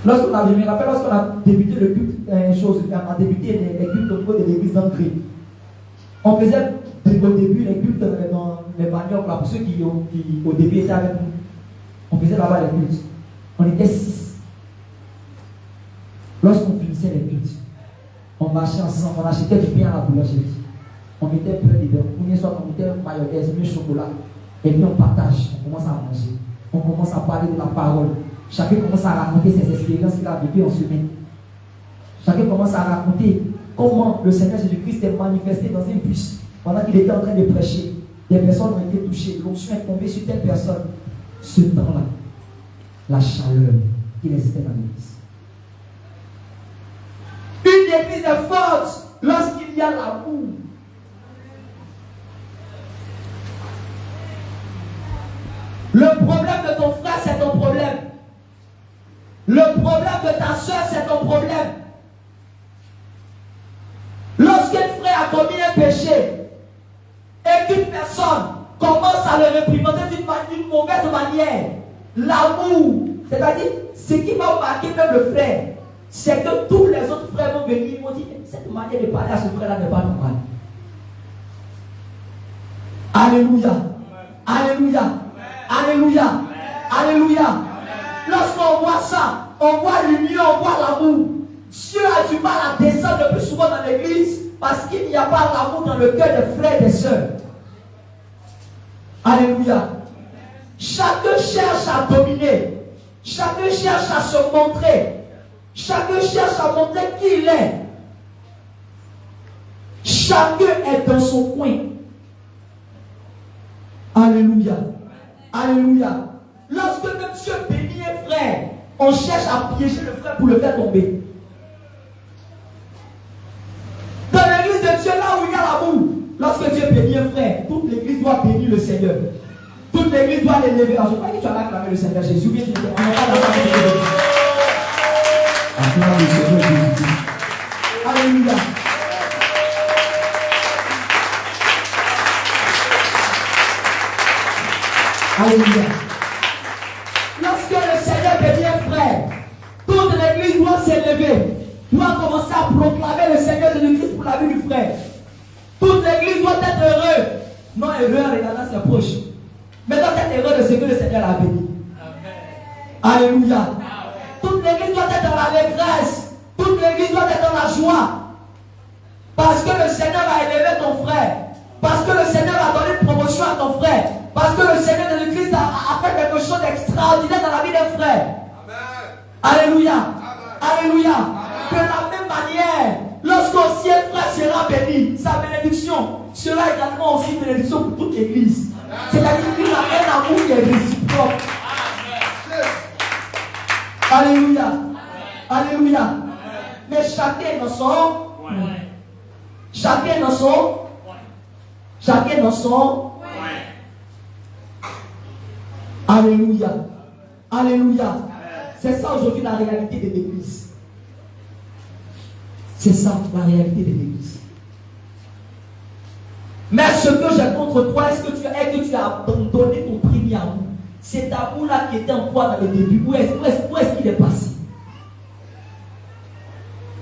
Je me rappelle lorsqu'on a débuté le culte, on a débuté les cultes au niveau de l'église d'André. On faisait au début les cultes dans les maniocs, pour ceux qui au début étaient avec nous. On faisait là-bas les cultes. On était 6. Lorsqu'on finissait les cultes, on marchait ensemble, on achetait du pain à la boulangerie. On mettait plein dedans. Premier soir, on mettait mayonnaise, du chocolat. Et puis on partage, on commence à manger. On commence à parler de la parole. Chacun commence à raconter ses expériences qu'il a vécues en semaine. Chacun commence à raconter comment le Seigneur Jésus-Christ est manifesté dans un bus pendant qu'il était en train de prêcher. Des personnes ont été touchées, l'onction est tombée sur telle personne. Ce temps-là, la chaleur qui existait dans l'église. Une église est forte lorsqu'il y a l'amour. Le problème de ton frère, c'est ton problème. Le problème de ta soeur, c'est ton problème. Lorsqu'un frère a commis un péché et qu'une personne commence à le réprimander d'une mauvaise manière, l'amour, c'est-à-dire ce qui va marquer même le frère, c'est que tous les autres frères vont venir et vont dire cette manière de parler à ce frère-là n'est pas normale. Alléluia. Alléluia. Alléluia. Alléluia. Lorsqu'on voit ça, on voit l'union, on voit l'amour. Dieu a du mal à descendre le plus souvent dans l'église parce qu'il n'y a pas l'amour dans le cœur des frères et des sœurs. Alléluia. Chacun cherche à dominer. Chacun cherche à se montrer. Chacun cherche à montrer qui il est. Chacun est dans son coin. Alléluia. Alléluia. Lorsque Dieu bénit un frère, on cherche à piéger le frère pour le faire tomber. Dans l'église de Dieu, là où il y a l'amour, lorsque Dieu bénit un frère, toute l'église doit bénir le Seigneur. Toute l'église doit l'élever. Alors, je crois que tu as acclamé le Seigneur Jésus. Bien, on n'est pas dans la Jésus. Acclame le Seigneur Jésus. Alléluia. Alléluia. Lorsque le Seigneur bénit un frère, toute l'église doit s'élever, doit commencer à proclamer le Seigneur Jésus-Christ pour la vie du frère. Toute l'église doit être heureuse, non heureux en regardant ses proches, mais doit être heureux de ce que le Seigneur a béni. Alléluia. Toute l'église doit être dans l'allégresse, toute l'église doit être dans la joie, parce que le Seigneur a élevé ton frère, parce que le Seigneur a donné une promotion à ton frère. Parce que le Seigneur de Christ a fait quelque chose d'extraordinaire dans la vie d'un frère. Amen. Alléluia. Amen. Alléluia. Amen. De la même manière, lorsqu'aussi un frère sera béni, sa bénédiction sera également aussi une bénédiction pour toute l'église. C'est-à-dire qu'il a un amour qui est réciproque. Alléluia. Alléluia. Mais chacun dans son. Chacun dans son. Chacun dans son. Alléluia. Alléluia. C'est ça aujourd'hui la réalité de l'église. C'est ça la réalité de l'église. Mais ce que j'ai contre toi, est-ce que tu as abandonné ton premier amour? Cet amour-là qui était en toi dans le début, où est-ce qu'il est passé?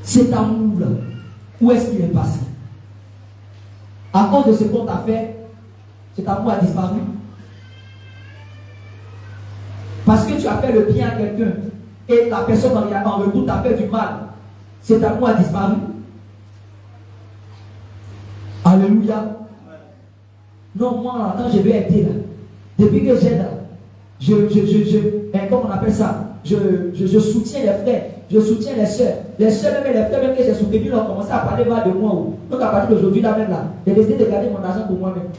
Cet amour-là, où est-ce qu'il est passé? À cause de ce qu'on t'a fait, cet amour a disparu. Parce que tu as fait le bien à quelqu'un et la personne en retour t'a fait du mal, cet amour a disparu. Alléluia. Non, moi, quand je vais aider là, depuis que j'aide là, comment on appelle ça, je soutiens les frères, je soutiens les soeurs. Les soeurs même et les frères même que j'ai soutenus, ils ont commencé à parler mal de moi. Donc à partir d'aujourd'hui, là même là, j'ai décidé de garder mon argent pour moi-même.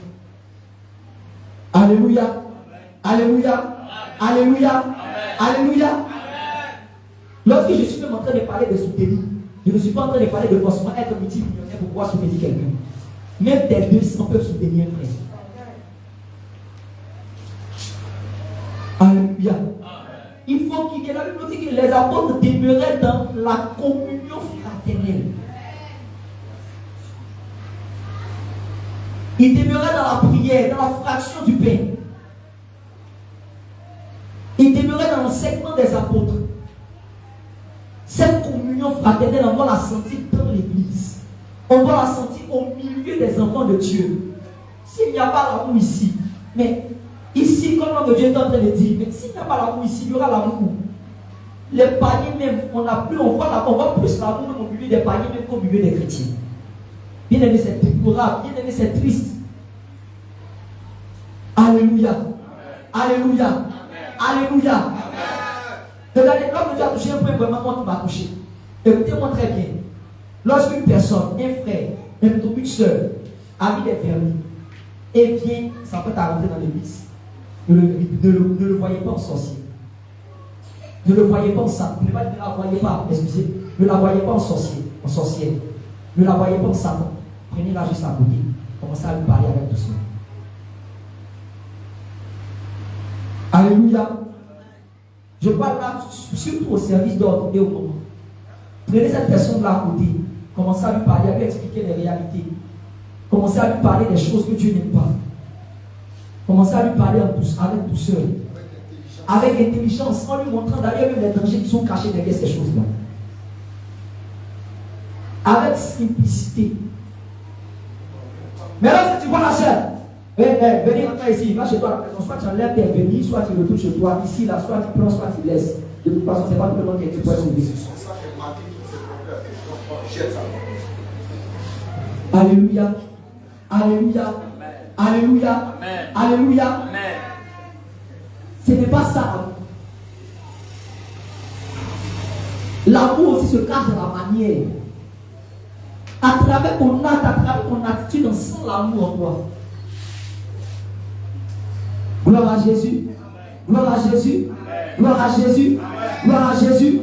Alléluia. Alléluia. Alléluia. Alléluia. Lorsque je suis même en train de parler de soutenir, je ne suis pas en train de parler de forcément être multimillionnaire pour pouvoir soutenir quelqu'un. Même des 200 peuvent soutenir un frère. Alléluia. Il faut qu'il y ait la Bible dit que les apôtres demeuraient dans la communion fraternelle. Ils demeuraient dans la prière, dans la fraction du pain. Ils demeuraient dans l'enseignement des apôtres. Cette communion fraternelle, on va la sentir dans l'église. On va la sentir au milieu des enfants de Dieu. S'il n'y a pas l'amour ici, mais ici, comme l'homme de Dieu est en train de dire, mais s'il n'y a pas l'amour ici, il y aura l'amour. Les païens même, on voit plus l'amour au milieu des païens même qu'au milieu des chrétiens. Bien aimé, c'est déplorable, bien aimé, c'est triste. Alléluia. Alléluia. Alléluia. Regardez, l'homme de Dieu a touché un point vraiment quand il m'a touché. Écoutez-moi très bien. Lorsqu'une personne, un frère, une soeur, a mis des vernis et vient s'apprête à rentrer dans l'église, ne le voyez pas en sorcier. Ne le voyez pas en Satan. Ne la voyez pas, excusez. Ne la voyez pas en sorcière. Ne la voyez pas en Satan. Prenez-la juste à côté. Commencez à lui parler avec douceur. Alléluia. Je parle là surtout au service d'ordre et au moment. Prenez cette personne-là à côté. Commencez à lui parler, à lui expliquer les réalités. Commencez à lui parler des choses que Dieu n'aime pas. Commencez à lui parler avec douceur. Avec intelligence, en lui montrant d'ailleurs même les dangers qui sont cachés derrière ces choses-là. Avec simplicité. Mais là, tu vois la soeur, venez maintenant ici, va chez toi à la maison, soit tu enlèves tes venir, soit tu retournes chez toi, ici, là, soit tu prends, soit tu laisses. De toute façon, c'est pas tout le monde qui est pour sauver. Alléluia. Alléluia. Alléluia. Alléluia. Ce n'est pas ça. L'amour aussi se cache dans la manière. À travers ton acte, à travers ton attitude, on sent l'amour en toi. Gloire à Jésus. Gloire à Jésus. Gloire à Jésus. Gloire à Jésus.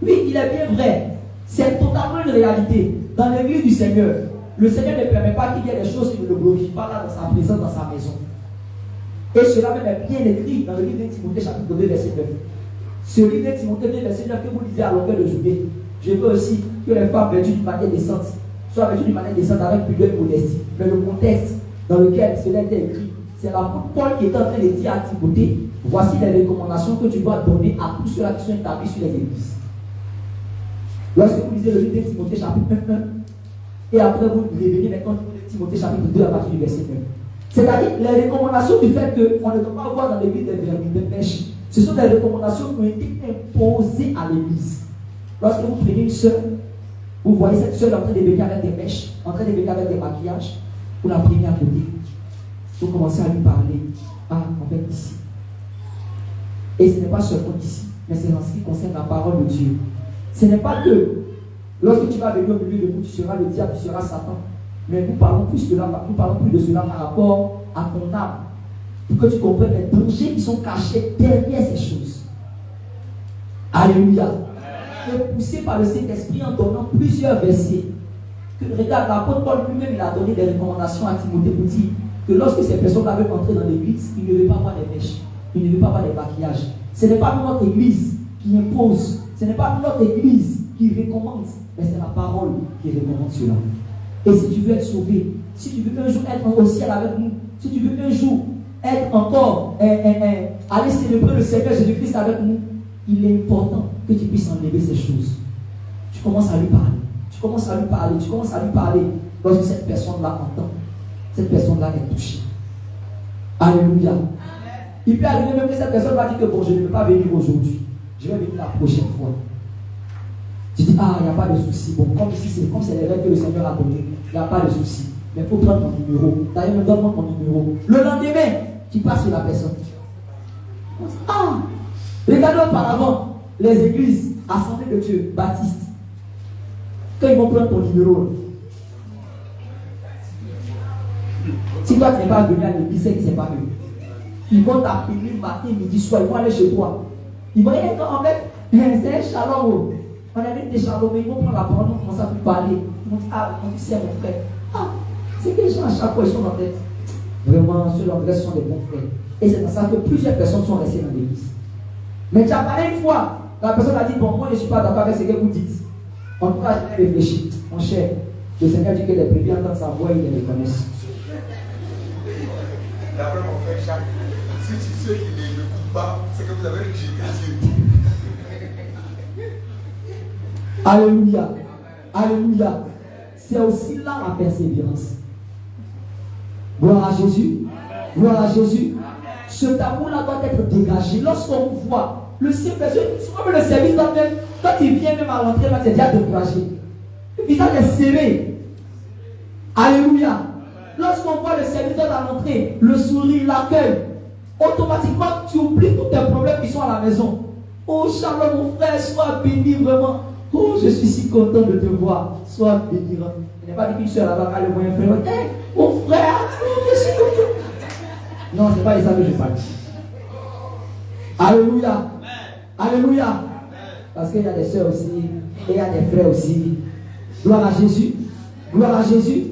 Oui, il est bien vrai. C'est totalement une réalité. Dans l'église du Seigneur, le Seigneur ne permet pas qu'il y ait des choses qui ne le glorifient pas là dans sa présence, dans sa maison. Et cela même est bien écrit dans le livre de Timothée, chapitre 2, verset 9. Ce livre de Timothée 2, verset 9 que vous lisez à longueur de journée. Je veux aussi que les femmes vêtues d'une manière décente soient vêtues d'une manière décente avec pudeur et modestie. Mais le contexte dans lequel cela était écrit, c'est l'apôtre Paul qui est en train de dire à Timothée, voici les recommandations que tu dois donner à tous ceux-là qui sont établis sur les églises. Lorsque vous lisez le livre de Timothée chapitre 1, et après vous revenez maintenant au livre de Timothée chapitre 2 à partir du verset 9. C'est-à-dire les recommandations du fait qu'on ne doit pas avoir dans l'église des vernis, des mèches. Ce sont des recommandations qui ont été imposées à l'église. Lorsque vous prenez une soeur, vous voyez cette soeur en train de venir avec des mèches, en train de venir avec des maquillages, vous la prenez à côté. Vous commencez à lui parler. Ah, en fait, ici. Et ce n'est pas seulement ici, mais c'est en ce qui concerne la parole de Dieu. Ce n'est pas que lorsque tu vas venir au milieu de nous, tu seras le diable, tu seras Satan. Mais nous parlons plus de cela par rapport à ton âme. Pour que tu comprennes les dangers qui sont cachés derrière ces choses. Alléluia. Et poussé par le Saint-Esprit en donnant plusieurs versets. Regarde, l'apôtre Paul lui-même, il a donné des recommandations à Timothée pour dire que lorsque ces personnes-là veulent entrer dans l'église, ils ne veulent pas avoir des mèches, ils ne veulent pas avoir des maquillages. Ce n'est pas notre église qui impose, ce n'est pas notre église qui recommande, mais c'est la parole qui recommande cela. Et si tu veux être sauvé, si tu veux un jour être au ciel avec nous, si tu veux un jour être encore, aller célébrer le Seigneur Jésus-Christ avec nous, il est important que tu puisses enlever ces choses. Tu commences à lui parler. Tu commences à lui parler. Tu commences à lui parler. Lorsque cette personne-là entend, cette personne-là est touchée. Alléluia. Il peut arriver même que cette personne va dire que bon, je ne peux pas venir aujourd'hui. Je vais venir la prochaine fois. Tu dis, ah, il n'y a pas de souci. Bon, comme c'est les règles que le Seigneur a données, il n'y a pas de souci. Mais il faut prendre mon numéro. D'ailleurs, donne-moi mon numéro. Le lendemain, tu passes sur la personne. Ah! Regardez auparavant les églises, Assemblée de Dieu, Baptiste. Quand ils vont prendre ton numéro, Si toi tu n'es pas venu à l'église, c'est qu'ils ne sont pas venu. Ils vont t'appeler matin, midi, soir, ils vont aller chez toi. Ils vont dire en fait, c'est un shalom. On a dit des shalom, mais ils vont prendre la parole, ils vont commencer à plus parler. Ils vont dire, ah, on dit c'est mon frère. Ah, c'est que les gens à chaque fois ils sont dans la tête. Vraiment, ceux-là sont des bons frères. Et c'est dans ça que plusieurs personnes sont restées dans l'église. Mais tu as parlé une fois, la personne a dit, bon, moi je ne suis pas d'accord avec ce que vous dites. En tout cas, je réfléchis. Mon cher, le Seigneur dit que les brebis entendent sa voix, ils les reconnaissent. D'après mon frère Jacques, si tu sais qu'il ne coupe pas, c'est que vous avez rejeté Dieu. Alléluia. Alléluia. C'est aussi là la persévérance. Gloire à Jésus. Gloire à Jésus. Ce tabou-là doit être dégagé. Lorsqu'on voit le service, le service même, quand il vient même à l'entrée, c'est déjà découragé. Le visage est serré. Alléluia. Lorsqu'on voit le serviteur à l'entrée, le sourire, l'accueil, automatiquement tu oublies tous tes problèmes qui sont à la maison. Oh Charles, mon frère, sois béni vraiment. Oh, je suis si content de te voir. Sois béni. Il n'est pas dit qu'une soeur là-bas, le moyen frère. Hey, mon frère, je suis content. Non, ce n'est pas de ça que je parle. Alléluia. Alléluia. Parce qu'il y a des soeurs aussi, et il y a des frères aussi. Gloire à Jésus. Gloire à Jésus.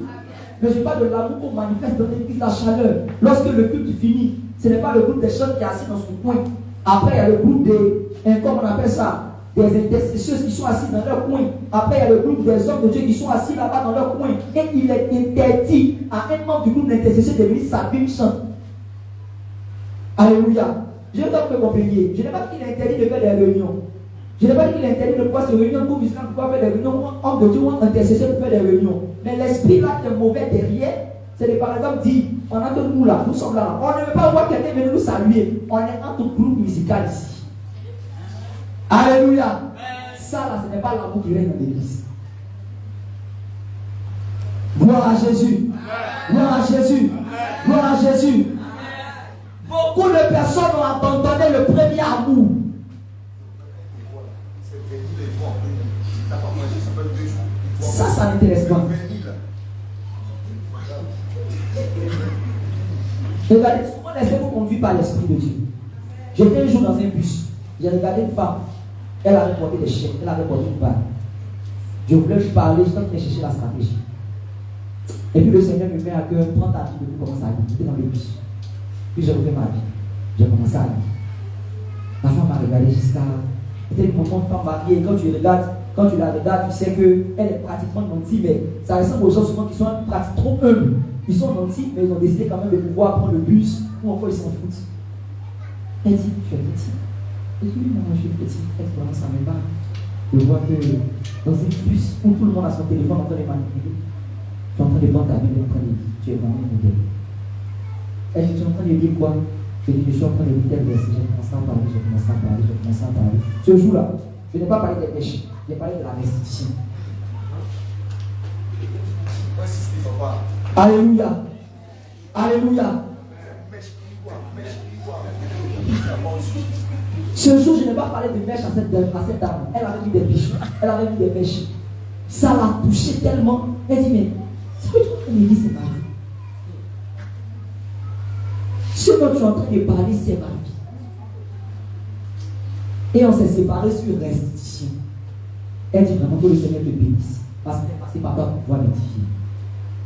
Mais je parle de l'amour qu'on manifeste dans l'église, la chaleur. Lorsque le culte finit, ce n'est pas le groupe des jeunes qui est assis dans son coin. Après, il y a le groupe des, comment on appelle ça, des intercesseurs qui sont assis dans leur coin. Après, il y a le groupe des hommes de Dieu qui sont assis là-bas dans leur coin. Et il est interdit à un membre du groupe d'intercesseurs de venir s'habiller chante. Alléluia. Je dois que vous compreniez. Je n'ai pas dit qu'il est interdit de faire des réunions. Je n'ai pas dit qu'il est interdit de pouvoir se réunir pour pouvoir faire des réunions, homme de Dieu ou intercesseur pour faire des réunions. Mais l'esprit là qui est mauvais derrière, c'est de par exemple dire, pendant que nous là, nous sommes là, on ne veut pas voir quelqu'un venir nous saluer. On est entre groupe musical ici. Alléluia. Ça là, ce n'est pas l'amour qui règne dans l'église. Gloire à Jésus. Gloire à Jésus. Gloire à Jésus. Beaucoup de personnes ont abandonné le premier amour. Ça n'intéresse pas. Regardez, souvent laissez-vous conduire par l'Esprit de Dieu. J'étais un jour dans un bus. J'ai regardé une femme. Elle avait porté des chèques. Elle avait porté une bague. Je voulais lui parler. Je tentais de chercher la stratégie. Et puis le Seigneur me met à cœur. Prends ta vie de nous commencer à lire. J'étais dans le bus. Puis j'ai refait ma vie. J'ai commencé à lire. La femme m'a regardé jusqu'à. C'était une femme mariée. Quand tu regardes. Quand tu la regardes, tu sais qu'elle est pratiquement nantie, mais ça ressemble aux gens souvent qui sont pratiquement trop humbles. Ils sont nantis, mais ils ont décidé quand même de pouvoir prendre le bus ou encore ils s'en foutent. Elle dit, tu es petit. Je dis, oui, non, je suis petit. Elle commence à me battre. Je vois que dans une bus où tout le monde a son téléphone en train de manipuler, tu es en train de prendre ta vie, en train de dire, tu es vraiment une modèle. Elle dit, tu es en train de dire quoi? Je dis, je suis en train de lire tel verset. J'ai commencé à parler, j'ai commencé à parler, j'ai commencé à parler. Ce jour-là, je n'ai pas parlé des péchés. J'ai parlé de la restitution. Alléluia. Alléluia. Ce jour, je n'ai pas parlé de mèche à cette dame. Elle avait mis des bijoux. Elle avait mis des mèches. Ça l'a touché tellement. Elle dit, mais c'est que tu me dis, c'est ma vie. Ce dont tu es en train de parler, c'est ma vie. Et on s'est séparés sur restitution. Elle dit vraiment que le Seigneur te bénisse. Parce qu'elle est passée par toi pour pouvoir l'édifier.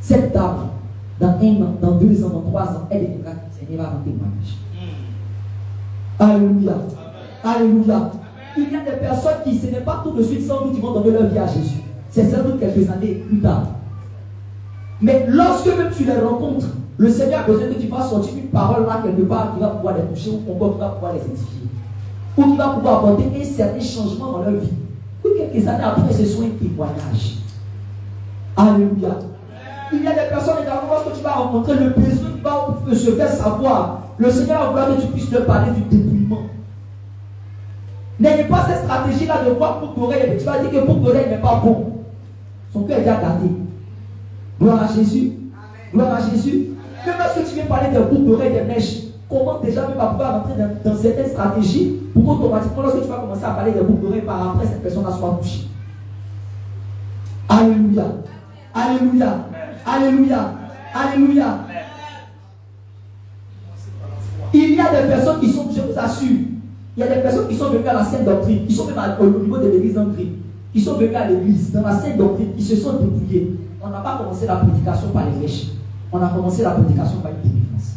Cette dame, dans 1 an, dans 2 ans, dans 3 ans, elle est grave. Le Seigneur va rentrer ma vie. Alléluia. Alléluia. Il y a des personnes qui, ce n'est pas tout de suite sans doute, qui vont donner leur vie à Jésus. C'est sans doute quelques années plus tard. Mais lorsque même tu les rencontres, le Seigneur a besoin que tu fasses sortir une parole là quelque part qui va pouvoir les toucher ou qui va pouvoir les édifier. Ou qui va pouvoir apporter un certain changement dans leur vie. Ou quelques années après, ce soit un témoignage. Alléluia. Il y a des personnes également, lorsque tu vas rencontrer le besoin qui va se faire savoir, le Seigneur va vouloir que tu puisses leur parler du dépouillement. N'ayez pas cette stratégie-là de voir pour d'oreille et tu vas dire que pour d'oreille n'est pas bon. Son cœur est déjà gâté. Gloire à Jésus. Gloire à Jésus. Même lorsque tu viens parler des boucles d'oreilles, des mèches, comment déjà même pouvoir rentrer dans certaines stratégies pour qu'automatiquement, lorsque tu vas commencer à parler des boucles d'oreilles, par après, cette personne-là soit touchée. Alléluia. Alléluia. Alléluia. Alléluia. Il y a des personnes qui sont, je vous assure, il y a des personnes qui sont venues à la sainte doctrine, qui sont même au niveau de l'église d'Angleterre, qui sont venues à l'église, dans la sainte doctrine, qui se sont dépouillés. On n'a pas commencé la prédication par les mèches. On a commencé la prédication par une délivrance.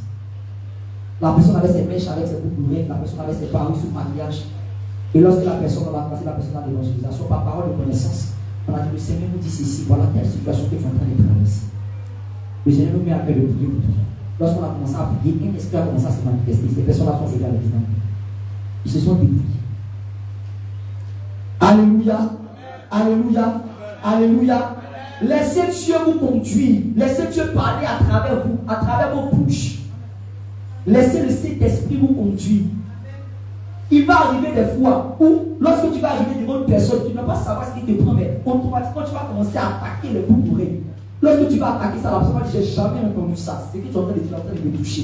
La personne avait ses mèches avec ses boucles d'oreilles, la personne avait ses paroles sous mariage. Et lorsque la personne, on a passé la personne dans l'évangélisation, par parole de connaissance, on a dit, le Seigneur nous dit ceci, voilà telle situation que tu es en train de traverser. Le Seigneur nous met à faire le prier pour toi. Lorsqu'on a commencé à prier, un esprit a commencé à se manifester. Ces personnes-là sont jouées à l'exemple. Ils se sont dépouillés. Alléluia. Alléluia. Alléluia. Laissez Dieu vous conduire. Laissez Dieu parler à travers vous, à travers vos bouches. Laissez le Saint-Esprit vous conduire. Il va arriver des fois où, lorsque tu vas arriver devant une personne, tu ne vas pas savoir ce qui te prend, mais automatiquement tu vas commencer à attaquer le bout d'oreille. Lorsque tu vas attaquer ça, la personne va dire, j'ai jamais entendu ça. C'est ce que tu es en train de dire, tu es en train de me toucher.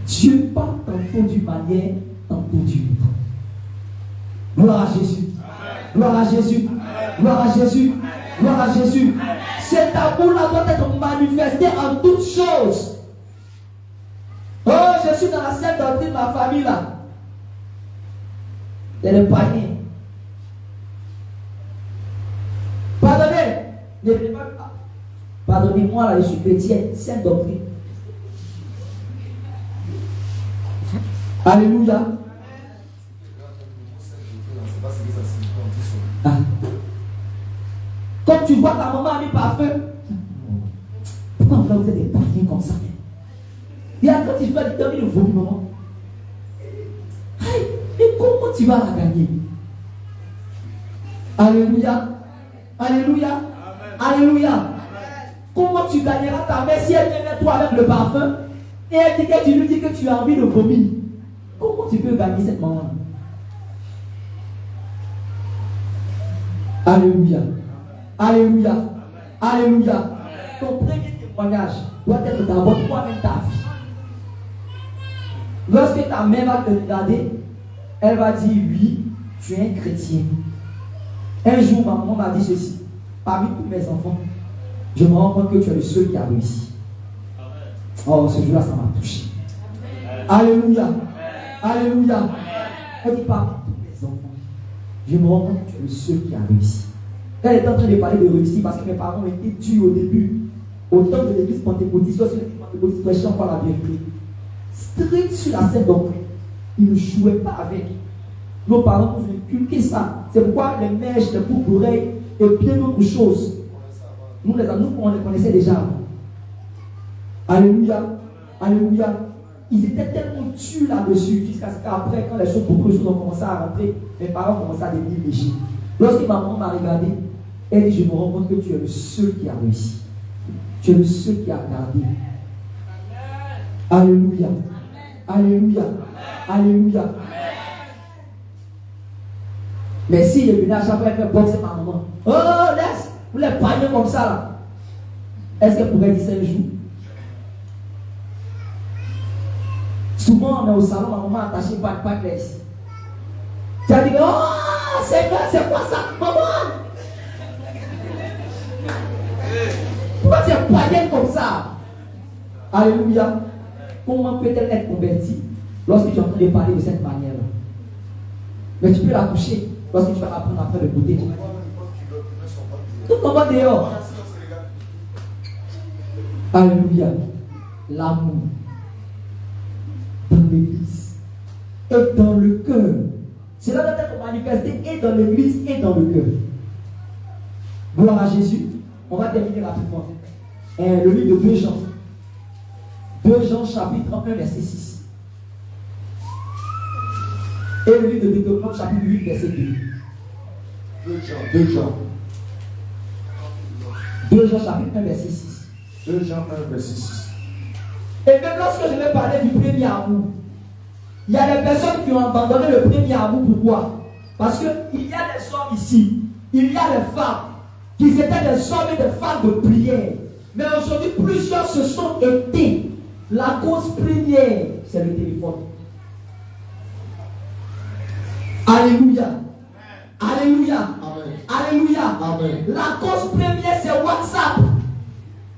Dieu parle tantôt d'une manière, tantôt d'une autre. Gloire à Jésus. Gloire à Jésus. Gloire à Jésus. Gloire à Jésus. Cet amour-là doit être manifesté en toutes choses. Oh, je suis dans la sainte doctrine de ma famille là. C'est le païen. Pardonnez. Pardonnez-moi là, je suis chrétien. Sainte doctrine. Alléluia. Ah. Quand tu vois ta maman a mis parfum, pourquoi vous êtes des païens comme ça? Et quand tu fais le vomir, maman, mais comment tu vas la gagner? Alléluia. Alléluia. Alléluia. Comment tu gagneras ta mère si elle vient vers toi avec le parfum et elle dit que tu lui dis que tu as envie de vomir? Comment tu peux gagner cette maman? Alléluia. Alléluia. Alléluia. Ton premier témoignage doit être d'abord toi-même ta vie. Lorsque ta mère va te regarder, elle va dire oui, tu es un chrétien. Un jour, ma maman m'a dit ceci. Parmi tous mes enfants, je me rends compte que tu es le seul qui a réussi. Oh, ce jour-là, ça m'a touché. Alléluia. Alléluia. Elle dit parmi tous mes enfants, je me rends compte que tu es le seul qui a réussi. Elle est en train de parler de réussir parce que mes parents étaient durs au début. Au temps de l'église pentecôtiste, lorsque l'église pentecôtiste prêchait encore la vérité. Strict sur la scène doctrine. Ils ne jouaient pas avec. Nos parents nous inculquaient ça. C'est pourquoi les mèches, les boucles d'oreilles et bien d'autres choses. Nous, on les connaissait déjà avant. Alléluia. Alléluia. Ils étaient tellement durs là-dessus jusqu'à ce qu'après, quand les choses, beaucoup de choses ont commencé à rentrer, mes parents ont commencé à devenir légers. Lorsque ma maman m'a regardé, elle dit, je me rends compte que tu es le seul qui a réussi. Tu es le seul qui a gardé. Alléluia. Alléluia. Alléluia. Mais si je venais à chaque fois faire boxer ma maman, oh, laisse, vous les païens comme ça là. Est-ce qu'elle pourrait dire ça un jour? Souvent, on est au salon, ma maman a attaché une pack là ici. Tu as dit, oh, c'est quoi ça, maman? Pourquoi tu es païenne comme ça? Alléluia. Comment peut-elle être convertie lorsque tu es en train de parler de cette manière-là? Mais tu peux la toucher lorsque tu vas apprendre après le côté. Tout le monde dehors. Alléluia. L'amour dans l'église et dans le cœur. Cela doit être manifesté et dans l'église et dans le cœur. Gloire à Jésus. On va terminer rapidement. Le livre de 2 Jean. 2 Jean chapitre 1 verset 6. Et le livre de Deutéronome chapitre 8 verset 2. 2 Jean. 2 Jean chapitre 1 verset 6. 2 Jean 1 verset 6. Et même lorsque je vais parler du premier amour, il y a des personnes qui ont abandonné le premier amour. Pourquoi? Parce qu'il y a des hommes ici, il y a des femmes qui étaient des hommes et des femmes de prière. Mais aujourd'hui, plusieurs se sont éteints. La cause première, c'est le téléphone. Alléluia. Alléluia. Amen. Alléluia. Amen. La cause première, c'est WhatsApp.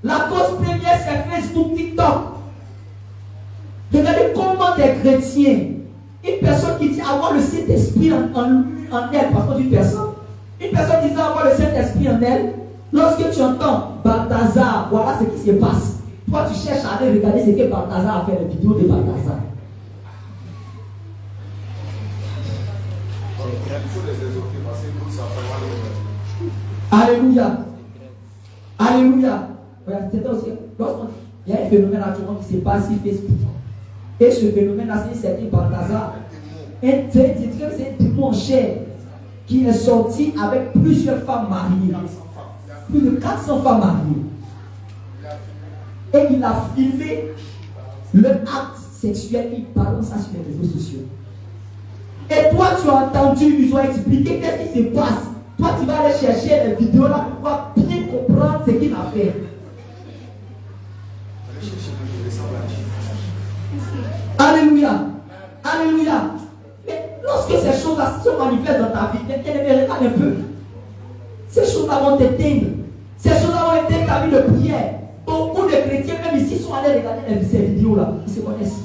La cause première, c'est Facebook, TikTok. Regardez comment des chrétiens, une personne qui dit avoir le Saint-Esprit en elle, par contre une personne disant avoir le Saint-Esprit en elle, lorsque tu entends Balthazar, voilà ce qui se passe. Toi tu cherches à aller regarder ce que Balthazar a fait, les vidéos de Balthazar. Il faut les exhorter parce que nous, ça fait mal. Alléluia. Alléluia. Voilà, c'est aussi, il y a un phénomène actuellement qui se passe sur Facebook. Et ce phénomène-là, c'est un certain Balthazar. C'est un démon cher qui est sorti avec plusieurs femmes mariées. Plus de 400 femmes mariées. Et il a filmé leur acte sexuel, il balance ça sur les réseaux sociaux. Et toi, tu as entendu, ils ont expliqué qu'est-ce qui se passe. Toi, tu vas aller chercher les vidéos là pour pouvoir bien comprendre ce qu'il a fait. Alléluia. Alléluia. Mais lorsque ces choses-là se manifestent dans ta vie, regarde un peu. Ces choses-là vont t'éteindre. Ces choses-là vont éteindre ta vie de prière. Beaucoup de chrétiens, même ici, sont allés regarder ces vidéos-là. Ils se connaissent.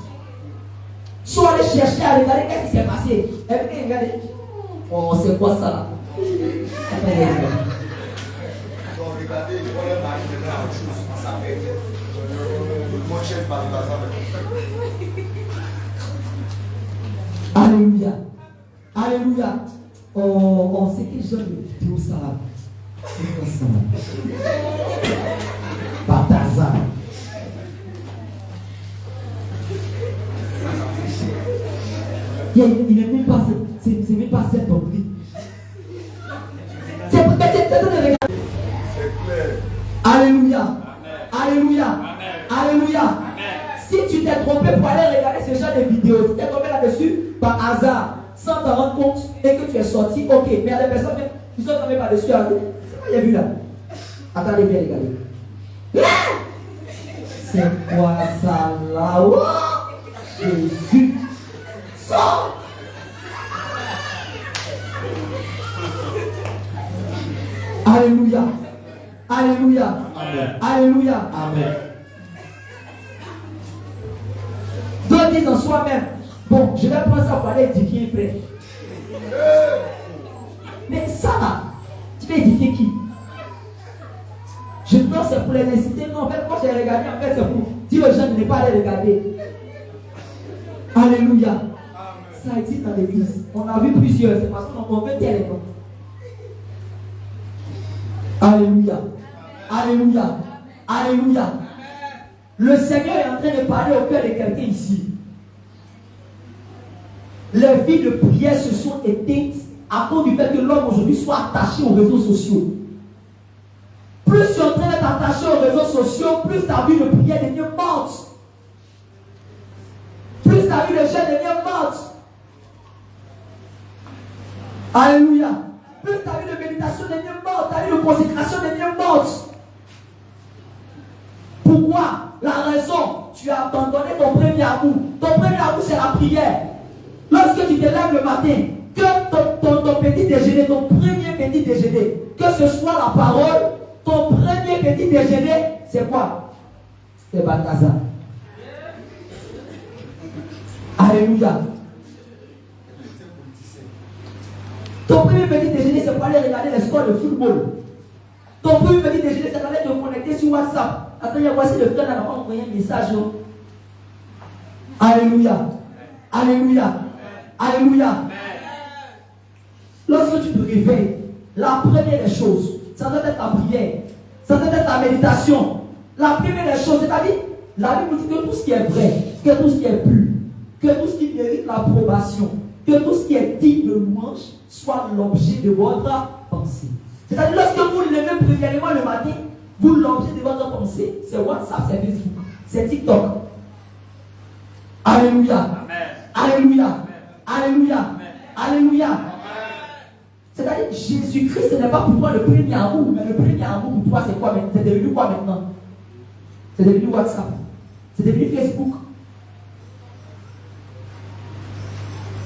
Sont allés chercher à regarder qu'est-ce qui s'est passé. Et puis, regardez. Oh, c'est quoi ça là? Regardez, ils vont leur marier de la chose. Ça fait. Mon chef par Alléluia. Alléluia. Oh, c'est que je dis tout ça. C'est quoi ça? Balthazar. Il n'est même pas, c'est même pas cette doctrine. C'est peut-être de regarder. C'est clair. Alléluia. Alléluia. Alléluia. Si tu t'es trompé pour aller regarder ce genre de vidéos, tu t'es tombé là-dessus par hasard, sans t'en rendre compte et que tu es sorti, ok. Mais il y a des personnes qui sont tombées par-dessus. C'est quoi j'ai vu là? Attendez bien, regardez. C'est quoi ça là? Oh, Jésus. Sors. Alléluia. Alléluia. Amen. Alléluia. Amen. D'autres disent en soi-même, bon, je vais prendre ça pour aller édifier un frère. Mais ça là, tu vas édifier qui? Je pense que c'est pour les inciter. Non, en fait, moi j'ai regardé, en fait, c'est pour dire aux gens de ne pas aller regarder. Alléluia. Ça existe dans l'église. On a vu plusieurs, c'est parce qu'on veut dire les noms. Alléluia. Alléluia. Alléluia. Le Seigneur est en train de parler au cœur de quelqu'un ici. Les vies de prière se sont éteintes à cause du fait que l'homme aujourd'hui soit attaché aux réseaux sociaux. Plus tu es en train d'être attaché aux réseaux sociaux, plus ta vie de prière devient morte. Plus ta vie de jeûne devient morte. Alléluia. Plus ta vie de méditation devient morte, ta vie de consécration devient morte. Pourquoi? La raison, tu as abandonné ton premier amour. Ton premier amour, c'est la prière. Lorsque tu te lèves le matin, que ton petit déjeuner, ton premier petit déjeuner, que ce soit la parole, ton premier petit déjeuner, c'est quoi? C'est Balthazar. Alléluia. Ton premier petit déjeuner, c'est pour aller regarder les scores de football. Ton premier petit déjeuner, c'est d'aller te connecter sur WhatsApp. Après, voici le frère là, on envoyé un message. Alléluia. Alléluia. Alléluia. Lorsque tu te réveilles, la première des choses, ça doit être ta prière, ça doit être ta méditation. La première des choses, c'est-à-dire, la Bible dit que tout ce qui est vrai, que tout ce qui est pur, que tout ce qui mérite l'approbation, que tout ce qui est digne de louange soit l'objet de votre pensée. C'est-à-dire, lorsque vous levez premièrement le matin, vous l'objet de votre pensée, c'est WhatsApp, c'est Facebook, c'est TikTok. Alléluia. Alléluia. Alléluia. Alléluia. C'est-à-dire, Jésus-Christ, ce n'est pas pour toi le premier amour, mais le premier amour pour toi, c'est quoi maintenant? C'est devenu quoi maintenant? C'est devenu WhatsApp. C'est devenu Facebook.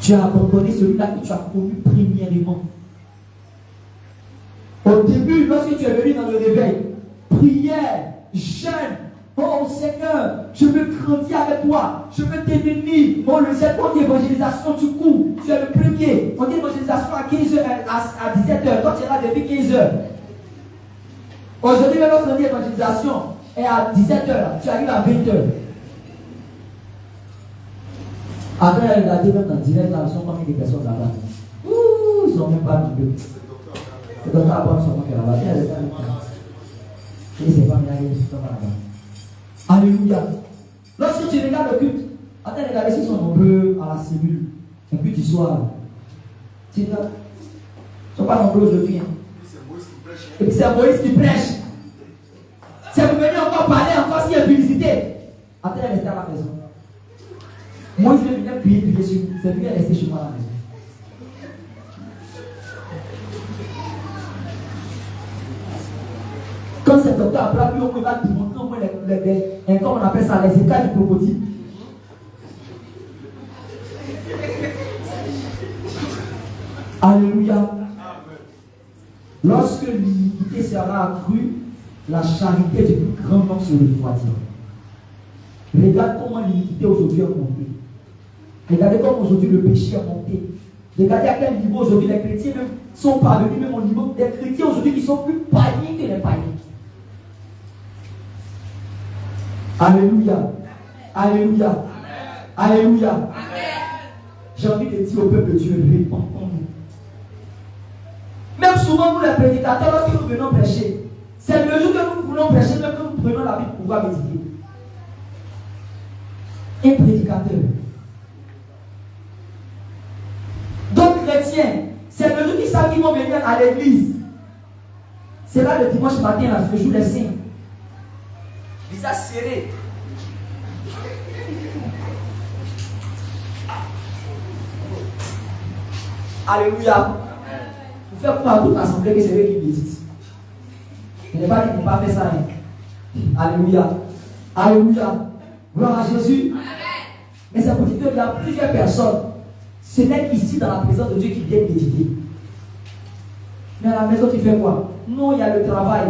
Tu as abandonné celui-là que tu as connu premièrement. Au début, lorsque tu es venu dans le réveil, prière, jeûne, Oh Seigneur, je veux grandir avec toi. Je veux devenir. Oh, le Seigneur, on dit évangélisation du coup. Tu es le premier. On dit évangélisation à 15h, à 17h. Toi, tu es là depuis 15h. Aujourd'hui, lorsqu'on dit évangélisation est à 17h, tu arrives à 20h. Après, regardez même dans le direct, là, ils sont combien de personnes là-bas? Ouh, ils ne sont même pas nombreux. Le docteur a pas son qui est là-bas. Et c'est pas bien, ils sont là-bas. Alléluia. Lorsque tu regardes le culte, attends, regardez s'ils sont nombreux à la cellule. Un culte du soir. Tu vois? Ils ne sont pas nombreux aujourd'hui. Hein. Et puis c'est Moïse qui prêche. C'est pour venir encore parler, encore s'il y a publicité. Attends, restez à la maison. Moïse veut venir prier sur vous. C'est lui qui est resté chez moi à la maison. Quand cet docteur a pris, on va te montrer au moins comment on appelle ça, les écailles du crocodile. Alléluia. Lorsque l'iniquité sera accrue, la charité du plus grand nombre se refroidira. Regarde comment l'iniquité aujourd'hui est montée. Regardez comment aujourd'hui le péché est monté. Regardez à quel niveau aujourd'hui les chrétiens même sont parvenus, même au niveau des chrétiens aujourd'hui qui sont plus païens que les païens. Alléluia. Alléluia. Alléluia. J'ai envie de dire au peuple de Dieu, répandons-nous. Même souvent, nous les prédicateurs, lorsque nous venons prêcher, c'est le jour que nous voulons prêcher, même que nous prenons la Bible pour pouvoir méditer. Un prédicateur. D'autres chrétiens, c'est le jour qu'ils savent qu'ils vont venir à l'église. C'est là le dimanche matin, là, le jour des saints. Visage serré. Alléluia. Vous faites pour toute l'assemblée que c'est eux qui méditent. Il n'est pas dit qu'ils n'ont pas fait ça. Hein. Alléluia. Alléluia. Gloire à Jésus. Amen. Mais c'est pour dire qu'il y a plusieurs personnes. Ce n'est qu'ici dans la présence de Dieu qui viennent méditer. Mais à la maison, tu fais quoi? Non, il y a le travail.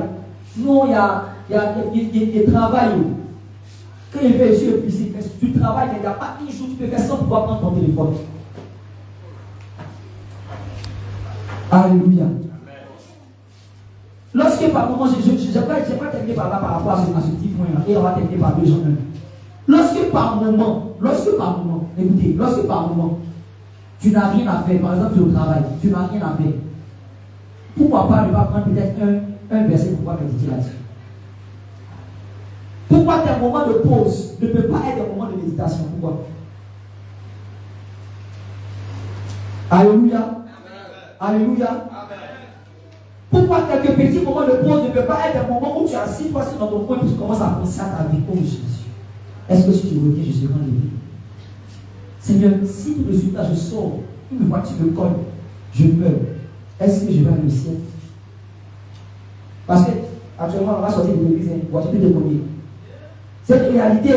Non, il y a le travail. Quand il fait ici le physique, tu travailles, il n'y a pas un jour tu peux faire sans pouvoir prendre ton téléphone. Alléluia. Lorsque par moment, je n'ai pas terminé par là par rapport à ce petit point-là, et on va terminer par 2 gens. Lorsque par moment, écoutez, lorsque par moment, tu n'as rien à faire, par exemple, tu es au travail, tu n'as rien à faire, pourquoi pas ne pas prendre peut-être un verset pour pouvoir méditer là-dessus? Pourquoi tes moments de pause ne peuvent pas être des moments de méditation? Pourquoi? Alléluia. Alléluia. Amen. Pourquoi quelques petits moments de pause ne peuvent pas être des moments où tu es assis, toi, dans ton coin, et tu commences à penser à ta vie? Oh Jésus, est-ce que si tu veux que je serai en vie? Seigneur, si tout de suite là je sors, une fois que tu me colles, je meurs, est-ce que je vais aller au ciel? Parce que actuellement on va sortir de l'église, on va sortir de l'église. C'est une réalité.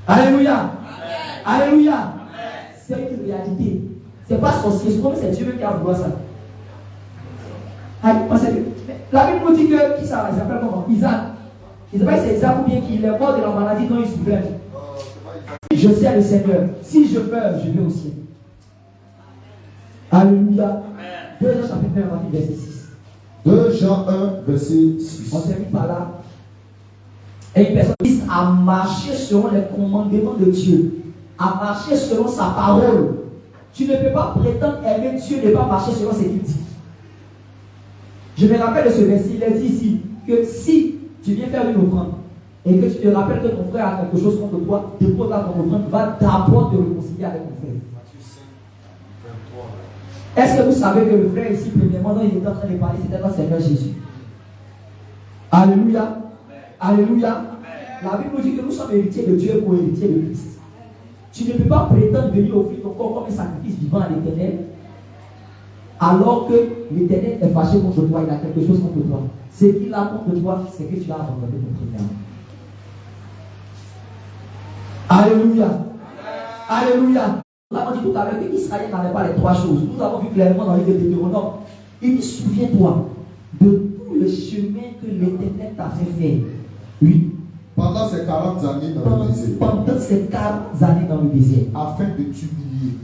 Alléluia. Amen. Alléluia. Amen. C'est une réalité. C'est pas sorcier, c'est Dieu même qui a voulu ça. La Bible nous dit que, qui ça, il s'appelle comment? Isaac. Il ne sait pas si c'est Isaac ou bien qu'il est mort de la maladie dont il souffrait. Je sais le Seigneur, si je meurs, je vais au ciel. Alléluia. 2 Jean chapitre 1, verset 6. 2 Jean 1, verset 6. On termine par là. Et une personne qui a marché selon les commandements de Dieu, a marché selon sa parole. Tu ne peux pas prétendre aimer Dieu et ne pas marcher selon ce qu'il dit. Je me rappelle de ce verset, il est dit ici que si tu viens faire une offrande et que tu te rappelles que ton frère a quelque chose contre toi, dépose là ton offrande, va d'abord te réconcilier avec ton frère. Est-ce que vous savez que le frère ici, premièrement, dont il est en train de parler, c'était notre Seigneur Jésus? Alléluia. Alléluia. La Bible nous dit que nous sommes héritiers de Dieu pour héritiers de Christ. Tu ne peux pas prétendre venir offrir ton corps comme un sacrifice vivant à l'Éternel alors que l'Éternel est fâché contre toi, il a quelque chose contre toi. Ce qu'il a contre toi, c'est que tu as abandonné ton Seigneur. Alléluia. Alléluia. Nous avons dit tout à l'heure qu'Israël n'avait pas les 3 choses. Nous avons vu clairement dans le livre de Deutéronome. Il dit, souviens-toi de tout le chemin que l'Éternel t'a fait faire. Oui. Pendant ces 40 années dans le désert. Pendant ces 40 années dans le désert. Afin de t'humilier.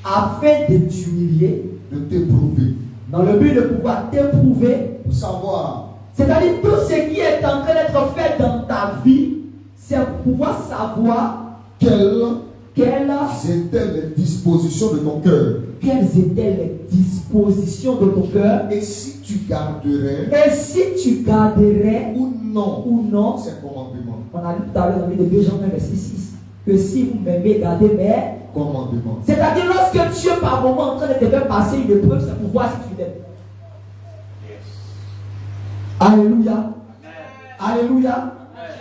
Afin de t'humilier. De t'éprouver. Dans le but de pouvoir t'éprouver. Pour savoir. C'est-à-dire tout ce qui est en train d'être fait dans ta vie, c'est pour pouvoir savoir quelles étaient les dispositions de ton cœur. Quelles étaient les dispositions de ton cœur. Et si tu garderais. Et si tu garderais. Ou non. Ces commandements. On a lu tout à l'heure dans le livre de 2 Jean 1, verset 6. Que si vous m'aimez, gardez mes commandements. C'est-à-dire lorsque Dieu par moment est en train de te faire passer une épreuve, c'est pour voir si tu l'aimes. Alléluia. Alléluia.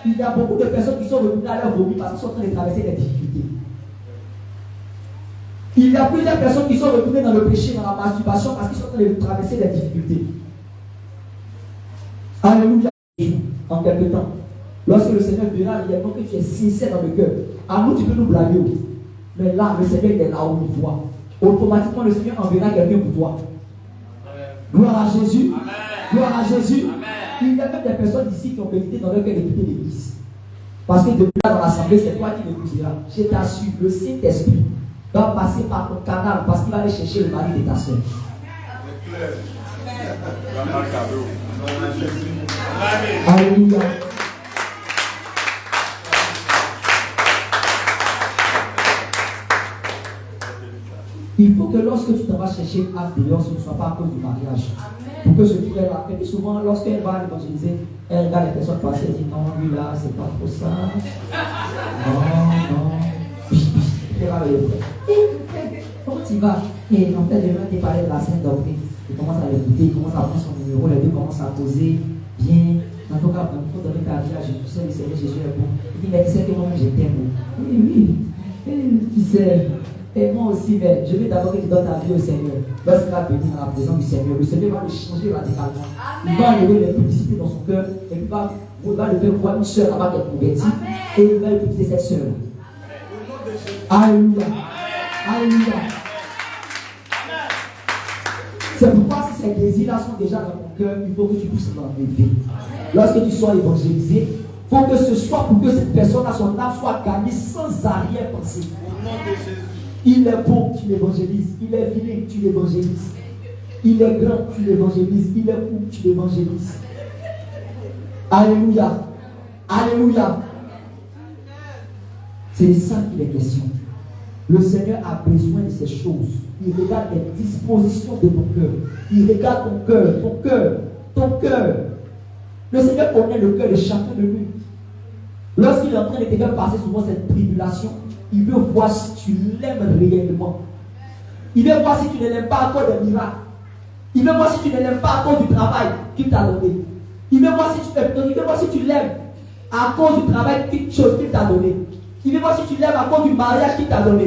Il y a beaucoup de personnes qui sont revenues à leur vomi parce qu'ils sont en train de traverser des difficultés. Il y a plusieurs personnes qui sont retournées dans le péché, dans la masturbation parce qu'ils sont en train de traverser des difficultés. Alléluia. En quelque temps, lorsque le Seigneur verra réellement que tu es sincère dans le cœur, à nous tu peux nous blâmer. Mais là, le Seigneur est là où il voit. Automatiquement, le Seigneur enverra quelqu'un pour toi. Gloire à Jésus. Amen. Gloire à Jésus. Amen. Il y a même des personnes ici qui ont médité dans leur cœur de quitter l'église. Parce que depuis là dans l'assemblée, c'est toi qui m'épouseras. Je t'assure, le Saint-Esprit va passer par ton canal parce qu'il va aller chercher le mari de ta soeur. Alléluia. Il faut que lorsque tu t'en vas chercher une âme dehors, ce ne soit pas à cause du mariage. Pour que ce frère-là, et puis souvent, lorsqu'elle va évangéliser, elle regarde les personnes passer, elle dit non, lui là, c'est pas trop ça. Non. Elle va le faire. Comment tu vas? Et en fait, demain, tu parles de la Sainte Doctrine. Il commence à l'écouter, il commence à prendre son numéro, les deux commencent à poser bien. En tout cas, il faut donner ta vie à Jésus. Tu sais, le Seigneur Jésus est bon. Il dit, mais tu sais que moi, je t'aime. Oui. Tu sais. Et moi aussi, mais je veux d'abord que tu donnes ta vie au Seigneur. Lorsqu'il va venir dans la présence du Seigneur, le Seigneur va le changer radicalement. Il va enlever les publicités dans son cœur et il va le faire voir une soeur là-bas qui est convertie. Et il va utiliser cette soeur. Alléluia. Alléluia. C'est pourquoi si ces désirs-là sont déjà dans ton cœur, il faut que tu puisses l'enlever. Lorsque tu sois évangélisé, il faut que ce soit pour que cette personne-là, son âme soit gagnée sans arrière-pensée. Au nom de Jésus. Il est bon, tu l'évangélises. Il est vilain, tu l'évangélises. Il est grand, tu l'évangélises. Il est fou, tu l'évangélises. Alléluia. Alléluia. C'est de ça qu'il est question. Le Seigneur a besoin de ces choses. Il regarde les dispositions de ton cœur. Il regarde ton cœur, ton cœur, ton cœur. Le Seigneur connaît le cœur de chacun de nous. Lorsqu'il est en train de te faire passer souvent cette tribulation, il veut voir si tu l'aimes réellement. Il veut voir si tu ne l'aimes pas à cause des miracles. Il veut voir si tu ne l'aimes pas à cause du travail qu'il t'a donné. Il veut voir si tu l'aimes à cause du travail qu'il t'a donné. Il veut voir si tu l'aimes à cause du mariage qu'il t'a donné.